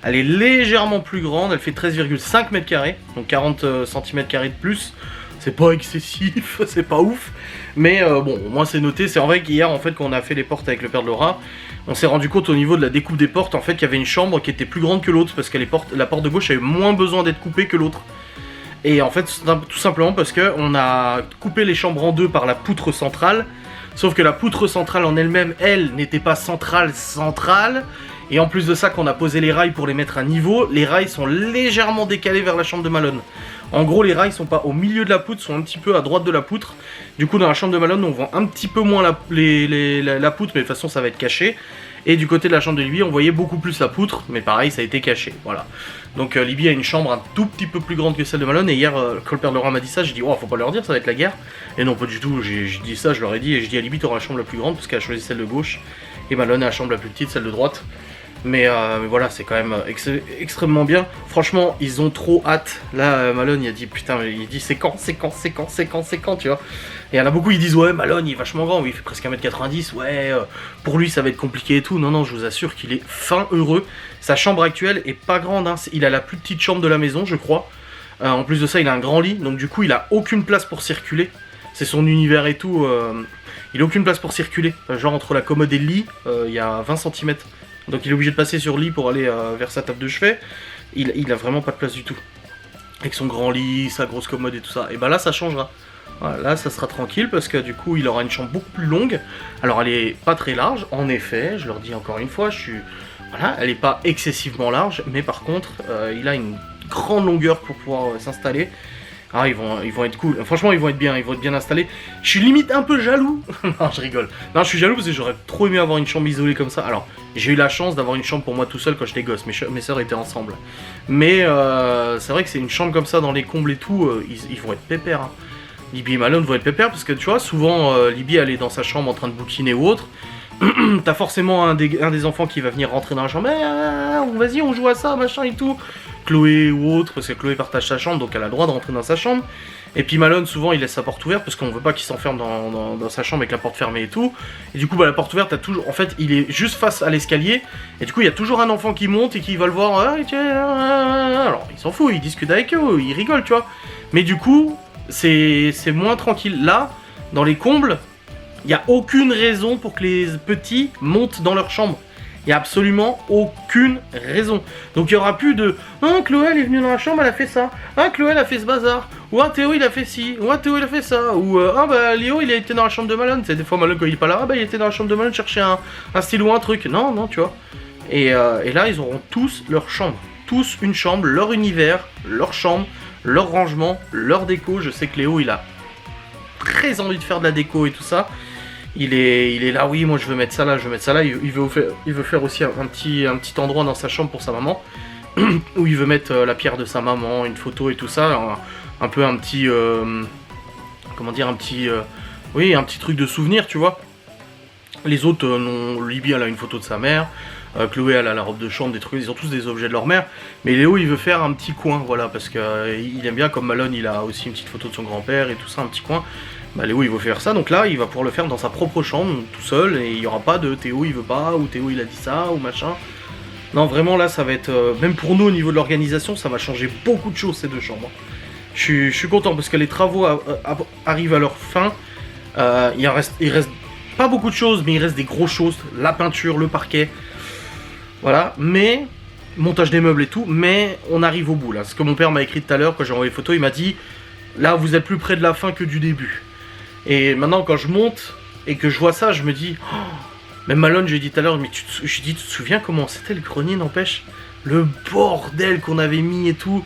S1: Elle est légèrement plus grande, elle fait 13,5 mètres carrés, donc 40 cm carrés de plus. C'est pas excessif, c'est pas ouf. Mais bon, au moins c'est noté. C'est en vrai qu'hier, en fait, quand on a fait les portes avec le père de Laura, on s'est rendu compte au niveau de la découpe des portes, en fait, qu'il y avait une chambre qui était plus grande que l'autre, parce que la porte de gauche avait moins besoin d'être coupée que l'autre. Et en fait, tout simplement parce qu'on a coupé les chambres en 2 par la poutre centrale, sauf que la poutre centrale en elle-même, elle, n'était pas centrale. Et en plus de ça, quand on a posé les rails pour les mettre à niveau, les rails sont légèrement décalés vers la chambre de Malone. En gros, les rails sont pas au milieu de la poutre, sont un petit peu à droite de la poutre. Du coup, dans la chambre de Malone, on voit un petit peu moins la poutre, mais de toute façon, ça va être caché. Et du côté de la chambre de Libye, on voyait beaucoup plus la poutre, mais pareil, ça a été caché. Voilà. Donc, Libye a une chambre un tout petit peu plus grande que celle de Malone. Et hier, quand le père de Laura m'a dit ça, j'ai dit, oh, faut pas leur dire, ça va être la guerre. Et non, pas du tout. J'ai dit ça, je leur ai dit, et j'ai dit à Libye, t'auras la chambre la plus grande, parce qu'elle a choisi celle de gauche. Et Malone a la chambre la plus petite, celle de droite. Mais voilà, c'est quand même extrêmement bien. Franchement, ils ont trop hâte. Là, Malone, il a dit, putain, il dit c'est quand, tu vois. Et il y en a beaucoup, ils disent, ouais, Malone, il est vachement grand, oui, il fait presque 1m90, ouais, pour lui, ça va être compliqué et tout. Non, je vous assure qu'il est fin heureux. Sa chambre actuelle est pas grande, hein. Il a la plus petite chambre de la maison, je crois. En plus de ça, il a un grand lit, donc du coup, il a aucune place pour circuler. C'est son univers et tout. Il a aucune place pour circuler. Genre, entre la commode et le lit, il y a 20 cm. Donc il est obligé de passer sur le lit pour aller vers sa table de chevet. Il a vraiment pas de place du tout. Avec son grand lit, sa grosse commode et tout ça. Et bah là ça changera. Voilà, là ça sera tranquille parce que du coup il aura une chambre beaucoup plus longue. Alors elle est pas très large, en effet, je leur dis encore une fois, voilà, elle est pas excessivement large, mais par contre il a une grande longueur pour pouvoir s'installer. Ah, ils vont être cool. Franchement, ils vont être bien installés. Je suis limite un peu jaloux. Non, je rigole. Non, je suis jaloux parce que j'aurais trop aimé avoir une chambre isolée comme ça. Alors, j'ai eu la chance d'avoir une chambre pour moi tout seul quand j'étais gosse. Mes sœurs étaient ensemble. Mais c'est vrai que c'est une chambre comme ça dans les combles et tout. Ils vont être pépères. Hein. Libby et Malone vont être pépères parce que tu vois, souvent, Libby elle est dans sa chambre en train de bouquiner ou autre. T'as forcément un des enfants qui va venir rentrer dans la chambre. Vas-y, on joue à ça, machin et tout. Chloé ou autre, parce que Chloé partage sa chambre, donc elle a le droit de rentrer dans sa chambre. Et puis Malone, souvent, il laisse sa porte ouverte, parce qu'on veut pas qu'il s'enferme dans sa chambre avec la porte fermée et tout. Et du coup, la porte ouverte, t'as toujours... En fait, il est juste face à l'escalier, et du coup, il y a toujours un enfant qui monte et qui va le voir. Alors, il s'en fout, il discute avec eux, il rigole, tu vois. Mais du coup, c'est moins tranquille. Là, dans les combles, il n'y a aucune raison pour que les petits montent dans leur chambre. Il n'y a absolument aucune raison. Donc il n'y aura plus de « Ah, Chloé, elle est venue dans la chambre, elle a fait ça. Ah, Chloé, elle a fait ce bazar. Ou ah, Théo, il a fait ci. Ou ah, Théo, il a fait ça. Ou ah, bah, Léo, il a été dans la chambre de Malone. C'est des fois, Malone, quand il est pas là, ah, bah, il était dans la chambre de Malone chercher un stylo ou un truc. Non, tu vois. Et là, ils auront tous leur chambre. Tous une chambre, leur univers, leur chambre, leur rangement, leur déco. Je sais que Léo, il a très envie de faire de la déco et tout ça. Il est là, oui, moi je veux mettre ça là, je veux mettre ça là. Il veut faire aussi un petit endroit dans sa chambre pour sa maman, où il veut mettre la pierre de sa maman, une photo et tout ça, un peu un petit, comment dire, un petit truc de souvenir, tu vois. Les autres, non, Libby elle a une photo de sa mère, Chloé elle a la robe de chambre, des trucs, ils ont tous des objets de leur mère, mais Léo il veut faire un petit coin, voilà, parce que il aime bien, comme Malone il a aussi une petite photo de son grand-père et tout ça, un petit coin. Bah Léo il veut faire ça, donc là il va pouvoir le faire dans sa propre chambre, tout seul, et il n'y aura pas de Théo il veut pas, ou Théo il a dit ça, ou machin. Non, vraiment là, ça va être... même pour nous, au niveau de l'organisation, ça va changer beaucoup de choses, ces 2 chambres. Je suis content parce que les travaux arrivent à leur fin. Il reste pas beaucoup de choses, mais il reste des grosses choses. La peinture, le parquet. Voilà, mais... montage des meubles et tout, mais on arrive au bout là. Ce que mon père m'a écrit tout à l'heure quand j'ai envoyé les photos, il m'a dit là vous êtes plus près de la fin que du début. Et maintenant quand je monte et que je vois ça, je me dis oh, même Malone, j'ai dit tout à l'heure, mais je dis tu te souviens comment c'était le grenier, n'empêche, le bordel qu'on avait mis et tout.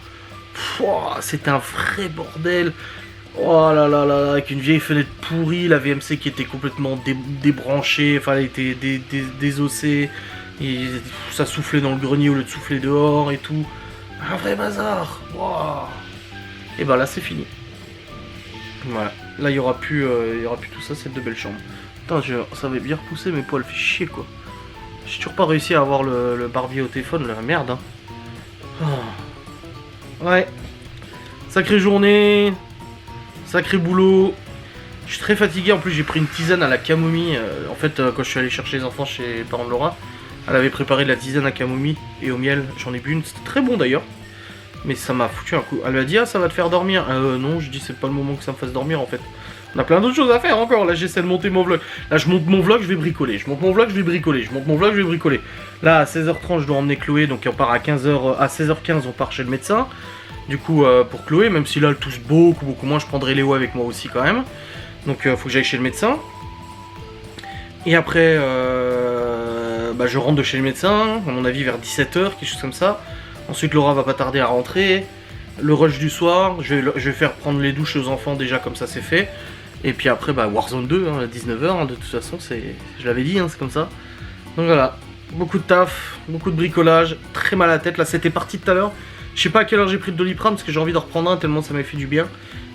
S1: C'était un vrai bordel. Oh là là là, avec une vieille fenêtre pourrie, la VMC qui était complètement débranchée, enfin elle était désossée. Et ça soufflait dans le grenier au lieu de souffler dehors et tout. Un vrai bazar. Wow. Et ben là c'est fini. Voilà. Là il y aura plus tout ça, c'est de belles chambres. Putain, ça avait bien repoussé mes poils, fait chier quoi. J'ai toujours pas réussi à avoir le barbier au téléphone, la merde. Hein. Oh. Ouais. Sacrée journée. Sacré boulot. Je suis très fatigué, en plus j'ai pris une tisane à la camomille. En fait quand je suis allé chercher les enfants chez les parents de Laura, elle avait préparé de la tisane à camomille et au miel, j'en ai bu une, c'était très bon d'ailleurs. Mais ça m'a foutu un coup. Elle m'a dit ah ça va te faire dormir. Non, je dis c'est pas le moment que ça me fasse dormir en fait. On a plein d'autres choses à faire encore, là j'essaie de monter mon vlog. Là je monte mon vlog, je vais bricoler. Je monte mon vlog, je vais bricoler. Je monte mon vlog, je vais bricoler. Là à 16h30 je dois emmener Chloé, donc on part à 16h15 on part chez le médecin. Du coup pour Chloé, même si là elle tousse beaucoup moins, je prendrai Léo avec moi aussi quand même. Donc faut que j'aille chez le médecin. Et après je rentre de chez le médecin, à mon avis vers 17h, quelque chose comme ça. Ensuite Laura va pas tarder à rentrer. Le rush du soir, je vais faire prendre les douches aux enfants déjà, comme ça c'est fait. Et puis après Warzone 2 à 19h, de toute façon je l'avais dit, c'est comme ça. Donc voilà, beaucoup de taf, beaucoup de bricolage, très mal à la tête. Là c'était parti tout à l'heure. Je sais pas à quelle heure j'ai pris le Doliprane parce que j'ai envie d'en reprendre un tellement ça m'a fait du bien.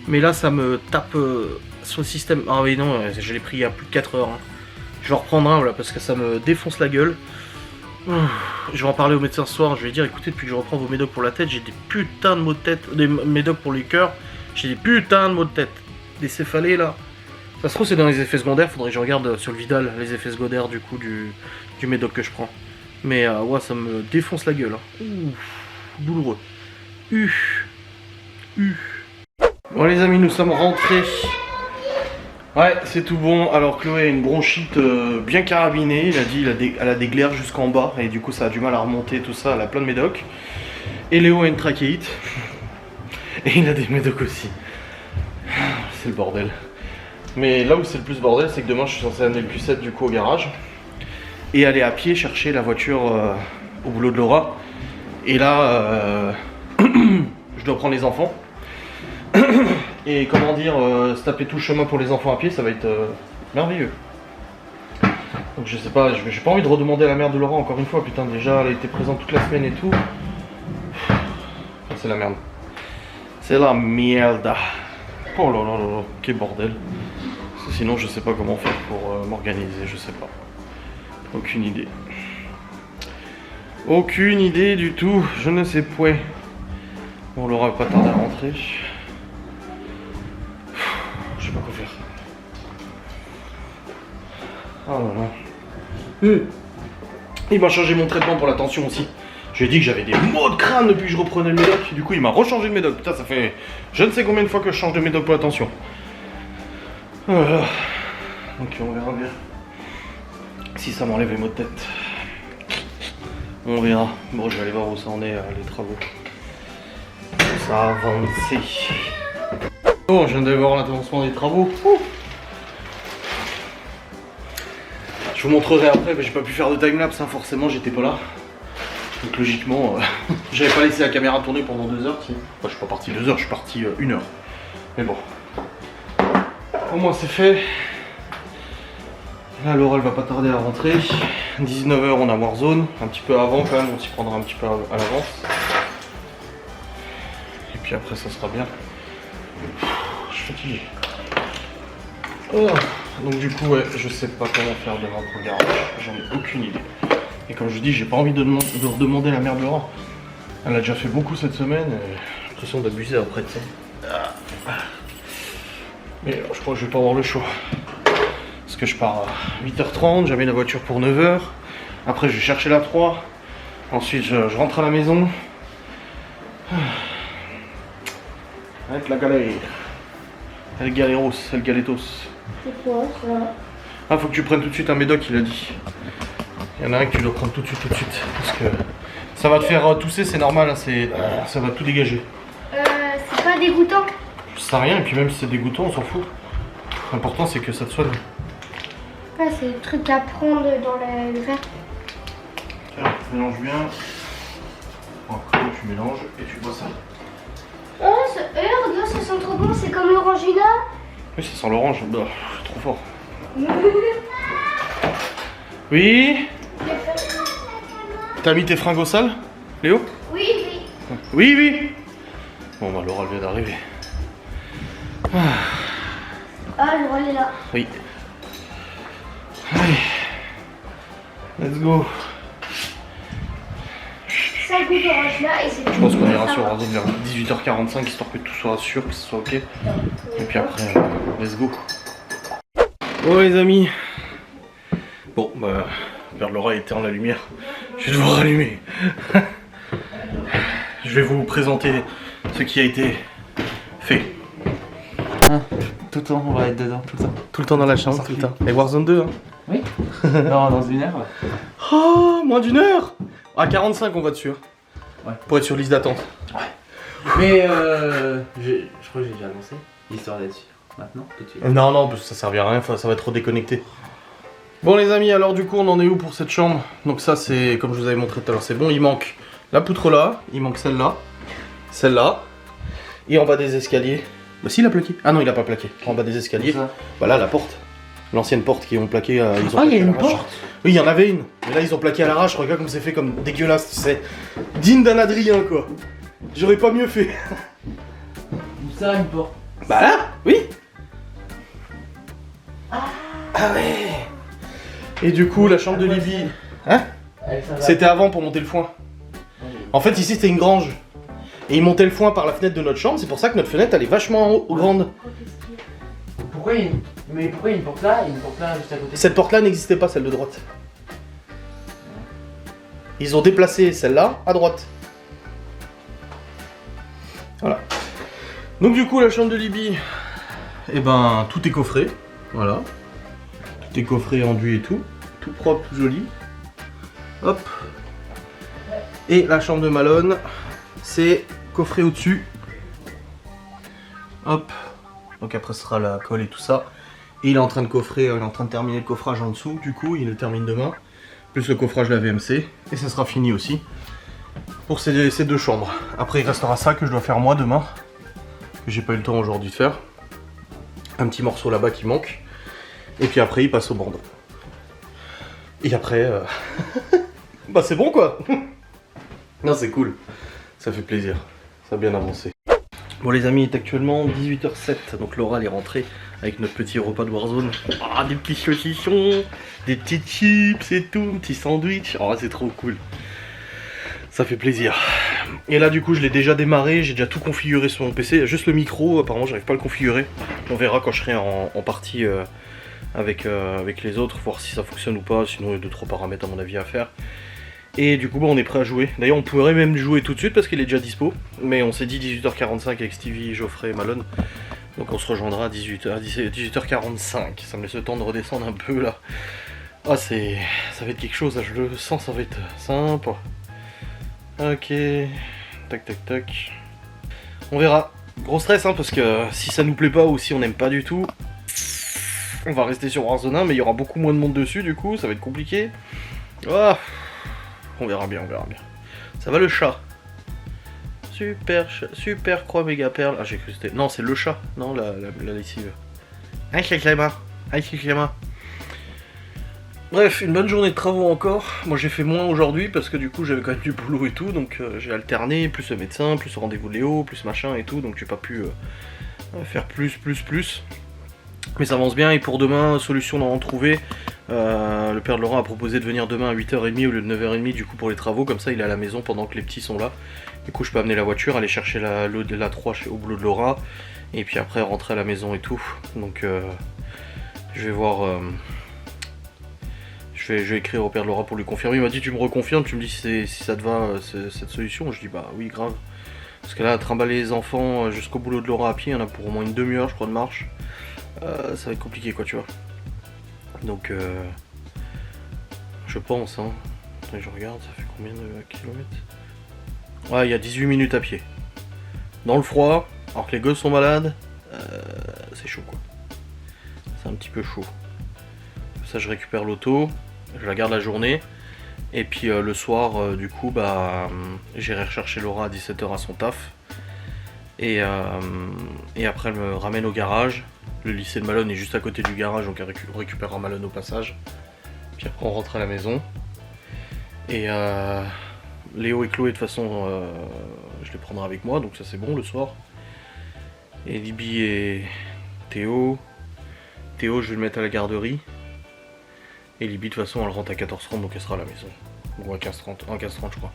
S1: Mais là ça me tape sur le système. Ah oui non, je l'ai pris il y a plus de 4 heures. Hein. Je vais en reprendre un voilà, parce que ça me défonce la gueule. Je vais en parler au médecin ce soir, je vais dire écoutez, depuis que je reprends vos médocs pour la tête, j'ai des putains de maux de tête, des médocs pour les cœurs, j'ai des putains de maux de tête, des céphalées là. Ça se trouve c'est dans les effets secondaires, faudrait que je regarde sur le Vidal les effets secondaires du coup du médoc que je prends. Mais ouais, ça me défonce la gueule. Hein. Douloureux. Bon les amis, nous sommes rentrés. Ouais, c'est tout bon. Alors Chloé a une bronchite bien carabinée, il a dit elle a des glaires jusqu'en bas et du coup ça a du mal à remonter tout ça, elle a plein de médocs. Et Léo a une trachéite. Et il a des médocs aussi. C'est le bordel. Mais là où c'est le plus bordel, c'est que demain je suis censé amener le Q7 du coup au garage et aller à pied chercher la voiture au boulot de Laura. Et là, je dois prendre les enfants. Et comment dire, se taper tout le chemin pour les enfants à pied, ça va être merveilleux. Donc je sais pas, j'ai pas envie de redemander à la mère de Laura encore une fois, putain déjà elle a été présente toute la semaine et tout. C'est la merde. C'est la merde. Oh là là là là, quel bordel. Sinon je sais pas comment faire pour m'organiser, je sais pas. Aucune idée. Aucune idée du tout, je ne sais point. Bon, Laura va pas tarder à rentrer. Je sais pas quoi faire. Oh là là. Il m'a changé mon traitement pour la tension aussi. Je lui ai dit que j'avais des maux de crâne depuis que je reprenais le médoc. Du coup il m'a rechangé le médoc. Putain, ça fait je ne sais combien de fois que je change de médoc pour la tension. Voilà. Donc on verra bien si ça m'enlève les maux de tête. On verra. Bon, je vais aller voir où ça en est les travaux. Ça a avancé. Oh, je viens de voir l'avancement des travaux. Je vous montrerai après, mais j'ai pas pu faire de timelapse, hein, forcément j'étais pas là. Donc logiquement, j'avais pas laissé la caméra tourner pendant 2 heures. Si. Enfin, je suis pas parti 2 heures, je suis parti 1 heure. Mais bon. Au moins c'est fait. Là, Laura elle va pas tarder à rentrer. 19h on a Warzone, un petit peu avant quand même, on s'y prendra un petit peu à l'avance. Et puis après ça sera bien. Je suis fatigué. Oh. Donc du coup ouais, je sais pas comment faire demain pour le garage, j'en ai aucune idée. Et comme je dis, j'ai pas envie de redemander à la mère de Laura. Elle a déjà fait beaucoup cette semaine et j'ai l'impression d'abuser après de ça. Mais je crois que je vais pas avoir le choix. Parce que je pars à 8h30, j'amène la voiture pour 9h. Après je vais chercher la 3. Ensuite, je rentre à la maison. Avec la galère. El galeros, el galetos.
S3: C'est quoi ça?
S1: Ah, faut que tu prennes tout de suite un médoc, il a dit. Il y en a un que tu dois prendre tout de suite. Parce que ça va te faire tousser, c'est normal, hein, ça va tout dégager.
S3: C'est pas dégoûtant?
S1: Je sais rien, et puis même si c'est dégoûtant, on s'en fout. L'important, c'est que ça te soigne.
S3: Ah, c'est le truc à prendre dans le verre.
S1: Tiens, mélange bien. Encore, tu mélanges et tu bois ça.
S3: Oh, regarde, ça sent trop bon, c'est comme l'orangina.
S1: Oui, ça sent l'orange. Bah, trop fort. Oui. T'as mis tes fringues au sale, Léo?
S3: Oui, oui.
S1: Oui, oui. Bon, bah, Laura vient d'arriver.
S3: Ah, Laura, elle est là.
S1: Oui. Allez. Let's go.
S3: Ça goûte orange là et c'est tout.
S1: Je pense qu'on ira sur Warzone vers 18h45 histoire que tout soit sûr, que ce soit ok. Et puis après, let's go. Bon les amis. Bon bah, Père Laura éteint la lumière. Je vais devoir rallumer. Je vais vous présenter ce qui a été fait.
S5: Ah, tout le temps, on va être dedans, tout le temps.
S1: Tout le temps dans la chambre, tout le temps. Et Warzone 2 hein.
S5: Oui. Non, dans une heure.
S1: Oh, moins d'une heure. À 45 on va dessus.
S5: Ouais.
S1: Pour être sur liste d'attente.
S5: Mais je crois que j'ai déjà annoncé, histoire d'être sûr. Maintenant, tout de suite.
S1: Non, non, parce que ça servira à rien, ça va être trop déconnecté. Bon les amis, alors du coup on en est où pour cette chambre? Donc ça c'est, comme je vous avais montré tout à l'heure, c'est bon, il manque la poutre là, il manque celle-là, et en bas des escaliers. Bah si il a plaqué. Ah non il a pas plaqué, en bas des escaliers. Voilà la porte. L'ancienne porte qu'ils ont plaqué. Ils ont
S5: Ah, il y a
S1: plaqué à
S5: une
S1: l'arrache.
S5: porte.
S1: Oui, il y en avait une. Mais là, ils ont plaqué à l'arrache. Regarde comme c'est fait, comme dégueulasse, tu sais. Digne d'un Adrien, quoi. J'aurais pas mieux fait.
S5: Où ça, une porte?
S1: Bah là, oui. Ah ouais. Et du coup, la chambre de Libye. Hein? C'était avant pour monter le foin. En fait, ici, c'était une grange. Et ils montaient le foin par la fenêtre de notre chambre. C'est pour ça que notre fenêtre, elle est vachement grande.
S5: Pourquoi il y a une porte là et une porte là juste à côté?
S1: Cette porte-là n'existait pas, celle de droite. Ils ont déplacé celle-là à droite. Voilà. Donc du coup, la chambre de Libye, eh ben, tout est coffré. Voilà. Tout est coffré, enduit et tout. Tout propre, tout joli. Hop. Et la chambre de Malone, c'est coffré au-dessus. Hop. Donc après, ce sera la colle et tout ça. Et il est en train de coffrer, il est en train de terminer le coffrage en dessous, du coup il le termine demain, plus le coffrage de la VMC, et ça sera fini aussi pour ces deux chambres. Après il restera ça que je dois faire moi demain, que j'ai pas eu le temps aujourd'hui de faire. Un petit morceau là-bas qui manque, et puis après il passe au bandeau. Et après, bah c'est bon quoi. Non c'est cool, ça fait plaisir, ça a bien avancé. Bon les amis, il est actuellement 18h07, donc Laura elle est rentrée avec notre petit repas de Warzone. Ah, des petits saucissons, des petites chips et tout, un petit sandwich. Oh, c'est trop cool. Ça fait plaisir. Et là du coup je l'ai déjà démarré, j'ai déjà tout configuré sur mon PC. Juste le micro, apparemment j'arrive pas à le configurer. On verra quand je serai en partie avec les autres, voir si ça fonctionne ou pas. Sinon il y a 2-3 paramètres à mon avis à faire. Et du coup bah, on est prêt à jouer. D'ailleurs on pourrait même jouer tout de suite parce qu'il est déjà dispo. Mais on s'est dit 18h45 avec Stevie, Geoffrey et Malone. Donc on se rejoindra à 18h45. Ça me laisse le temps de redescendre un peu là. Ah ça va être quelque chose, là, je le sens, ça va être sympa. Ok. Tac tac tac. On verra. Gros stress hein parce que si ça nous plaît pas ou si on n'aime pas du tout, on va rester sur Warzone 1 mais il y aura beaucoup moins de monde dessus du coup, ça va être compliqué. Ah. On verra bien, on verra bien. Ça va le chat? Super croix méga perle. Ah j'ai cru que c'était... Non c'est le chat, non la lessive. Ah c'est Clément. Ah c'est Clément. Bref, une bonne journée de travaux encore. Moi j'ai fait moins aujourd'hui parce que du coup j'avais quand même du boulot et tout. Donc j'ai alterné, plus le médecin, plus le rendez-vous de Léo, plus machin et tout. Donc j'ai pas pu faire plus. Mais ça avance bien et pour demain, solution d'en trouver. Le père de Laurent a proposé de venir demain à 8h30 au lieu de 9h30 du coup pour les travaux, comme ça il est à la maison pendant que les petits sont là. Du coup je peux amener la voiture, aller chercher la 3 au boulot de Laura et puis après rentrer à la maison et tout. Donc je vais voir Je vais écrire au père de Laura pour lui confirmer. Il m'a dit tu me reconfirmes, tu me dis si ça te va cette solution. Je dis bah oui grave. Parce que là, trimballer les enfants jusqu'au boulot de Laura à pied, il y en a pour au moins une demi-heure je crois de marche. Ça va être compliqué quoi tu vois. Donc je pense hein. Attends, je regarde, ça fait combien de kilomètres? Ouais, il y a 18 minutes à pied. Dans le froid, alors que les gosses sont malades, c'est chaud quoi. C'est un petit peu chaud. Ça je récupère l'auto, je la garde la journée. Et puis le soir, du coup, bah, j'irai rechercher Laura à 17h à son taf. Et après elle me ramène au garage. Le lycée de Malone est juste à côté du garage, donc elle récupérera Malone au passage. Puis après on rentre à la maison. Et Léo et Chloé de toute façon je les prendrai avec moi, donc ça c'est bon le soir. Et Libby et Théo je vais le mettre à la garderie. Et Libby de toute façon elle rentre à 14h30 donc elle sera à la maison. Ou à 15h30 je crois.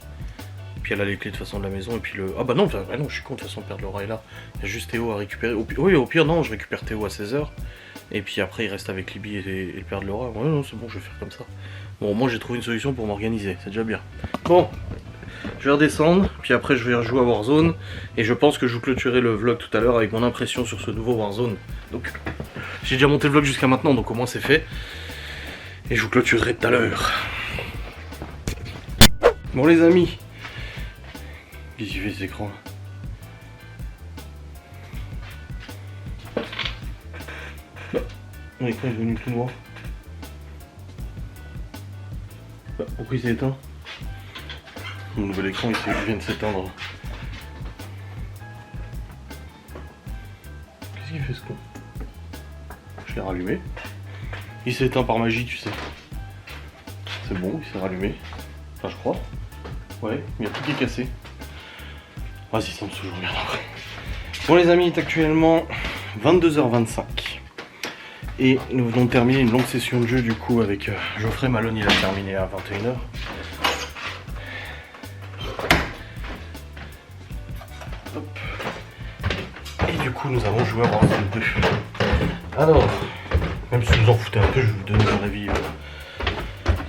S1: Et puis elle a les clés de toute façon de la maison et puis le... Ah bah non, je suis con de toute façon, le père de Laura est là. Il y a juste Théo à récupérer. Au pire non, je récupère Théo à 16h. Et puis après il reste avec Libby et le père de Laura. Ouais non c'est bon, je vais faire comme ça. Bon moi j'ai trouvé une solution pour m'organiser, c'est déjà bien. Bon, je vais redescendre, puis après je vais rejouer à Warzone. Et je pense que je vous clôturerai le vlog tout à l'heure avec mon impression sur ce nouveau Warzone. Donc j'ai déjà monté le vlog jusqu'à maintenant, donc au moins c'est fait. Et je vous clôturerai tout à l'heure. Bon les amis. Qu'est-ce qu'il fait cet écran là? L'écran est devenu tout noir. Pourquoi il s'est éteint? Mon nouvel écran il vient de s'éteindre. Qu'est-ce qu'il fait ce con? Je l'ai rallumé. Il s'est éteint par magie tu sais. C'est bon, il s'est rallumé. Enfin je crois. Ouais, il y a tout qui est cassé. Vas-y, ça me toujours bien après. Bon les amis, il est actuellement 22h25. Et nous venons de terminer une longue session de jeu du coup avec Geoffrey. Malone il a terminé à 21h. Hop. Et du coup nous avons joué à Warzone 2. Alors, même si vous en foutez un peu, je vais vous donner mon avis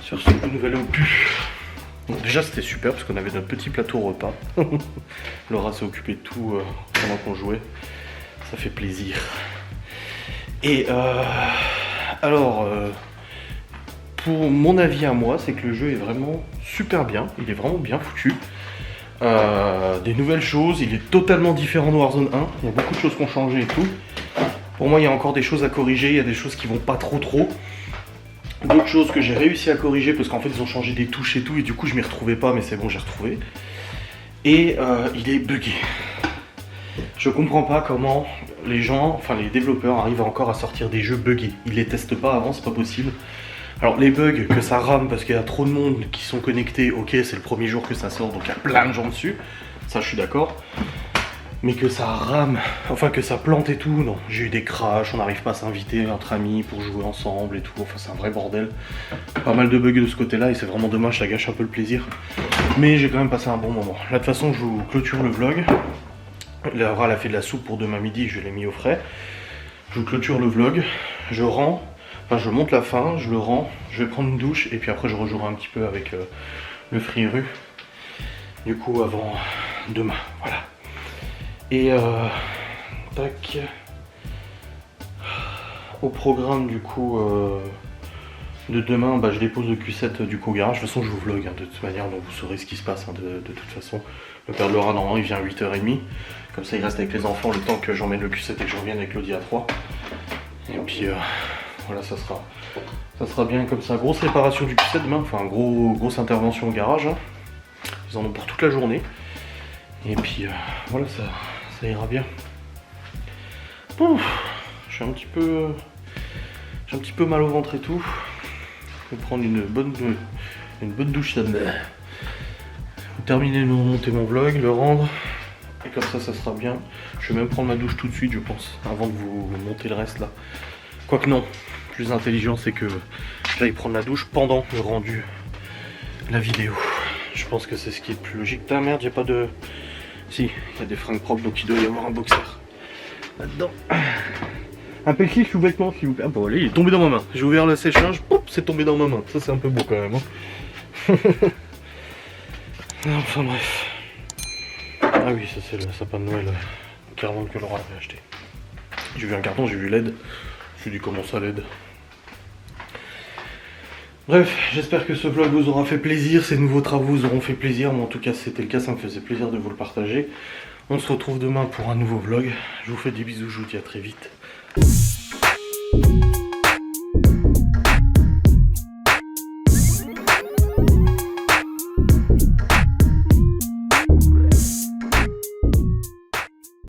S1: sur ce nouvel opus. Donc déjà c'était super parce qu'on avait notre petit plateau repas. Laura s'est occupée de tout pendant qu'on jouait. Ça fait plaisir. Et alors, pour mon avis à moi, c'est que le jeu est vraiment super bien. Il est vraiment bien foutu. Des nouvelles choses. Il est totalement différent de Warzone 1. Il y a beaucoup de choses qui ont changé et tout. Pour moi, il y a encore des choses à corriger. Il y a des choses qui vont pas trop. D'autres choses que j'ai réussi à corriger parce qu'en fait ils ont changé des touches et tout et du coup je m'y retrouvais pas mais c'est bon j'ai retrouvé. Et il est buggé. Je comprends pas comment les gens, enfin les développeurs arrivent encore à sortir des jeux buggés. Ils les testent pas avant, c'est pas possible. Alors les bugs, que ça rame parce qu'il y a trop de monde qui sont connectés, ok c'est le premier jour que ça sort donc il y a plein de gens dessus. Ça je suis d'accord. Mais que ça rame, enfin que ça plante et tout, non. J'ai eu des crashs, on n'arrive pas à s'inviter entre amis pour jouer ensemble et tout, enfin c'est un vrai bordel. Pas mal de bugs de ce côté-là et c'est vraiment dommage, ça gâche un peu le plaisir. Mais j'ai quand même passé un bon moment. Là de toute façon je vous clôture le vlog. Laura elle a fait de la soupe pour demain midi, je l'ai mis au frais. Je vous clôture le vlog, je rends, enfin je monte la fin, je le rends, je vais prendre une douche et puis après je rejouerai un petit peu avec le Friru. Du coup avant demain, voilà. Et tac. Au programme du coup de demain, bah, je dépose le Q7 du coup au garage. De toute façon je vous vlog de toute manière, donc vous saurez ce qui se passe de toute façon. Le père de Laura normalement il vient à 8h30. Comme ça il reste avec les enfants le temps que j'emmène le Q7 et que je revienne avec Claudie à 3. Et puis voilà ça sera bien comme ça. Grosse réparation du Q7 demain, enfin grosse intervention au garage. Hein. Ils en ont pour toute la journée. Et puis voilà ça ira bien. Ouf, j'ai un petit peu mal au ventre et tout. Je vais prendre une bonne douche là-dedans. Terminer de monter mon vlog, le rendre. Et comme ça sera bien. Je vais même prendre ma douche tout de suite je pense. Avant de vous monter le reste là. Quoique non. Plus intelligent c'est que j'aille prendre la douche pendant le rendu de la vidéo. Je pense que c'est ce qui est le plus logique. Putain merde, j'ai pas de... Si, il y a des fringues propres donc il doit y avoir un boxer là-dedans. Un petit sous-vêtement s'il vous plaît. Ah bon allez, il est tombé dans ma main. J'ai ouvert le séchage, poup, c'est tombé dans ma main. Ça c'est un peu beau quand même. Hein. Enfin bref. Ah oui, ça c'est le sapin de Noël carrément que Laura avait acheté. J'ai vu un carton, j'ai vu LED. Je me suis dit comment ça LED. Bref, j'espère que ce vlog vous aura fait plaisir, ces nouveaux travaux vous auront fait plaisir. Moi en tout cas si c'était le cas, ça me faisait plaisir de vous le partager. On se retrouve demain pour un nouveau vlog. Je vous fais des bisous, je vous dis à très vite.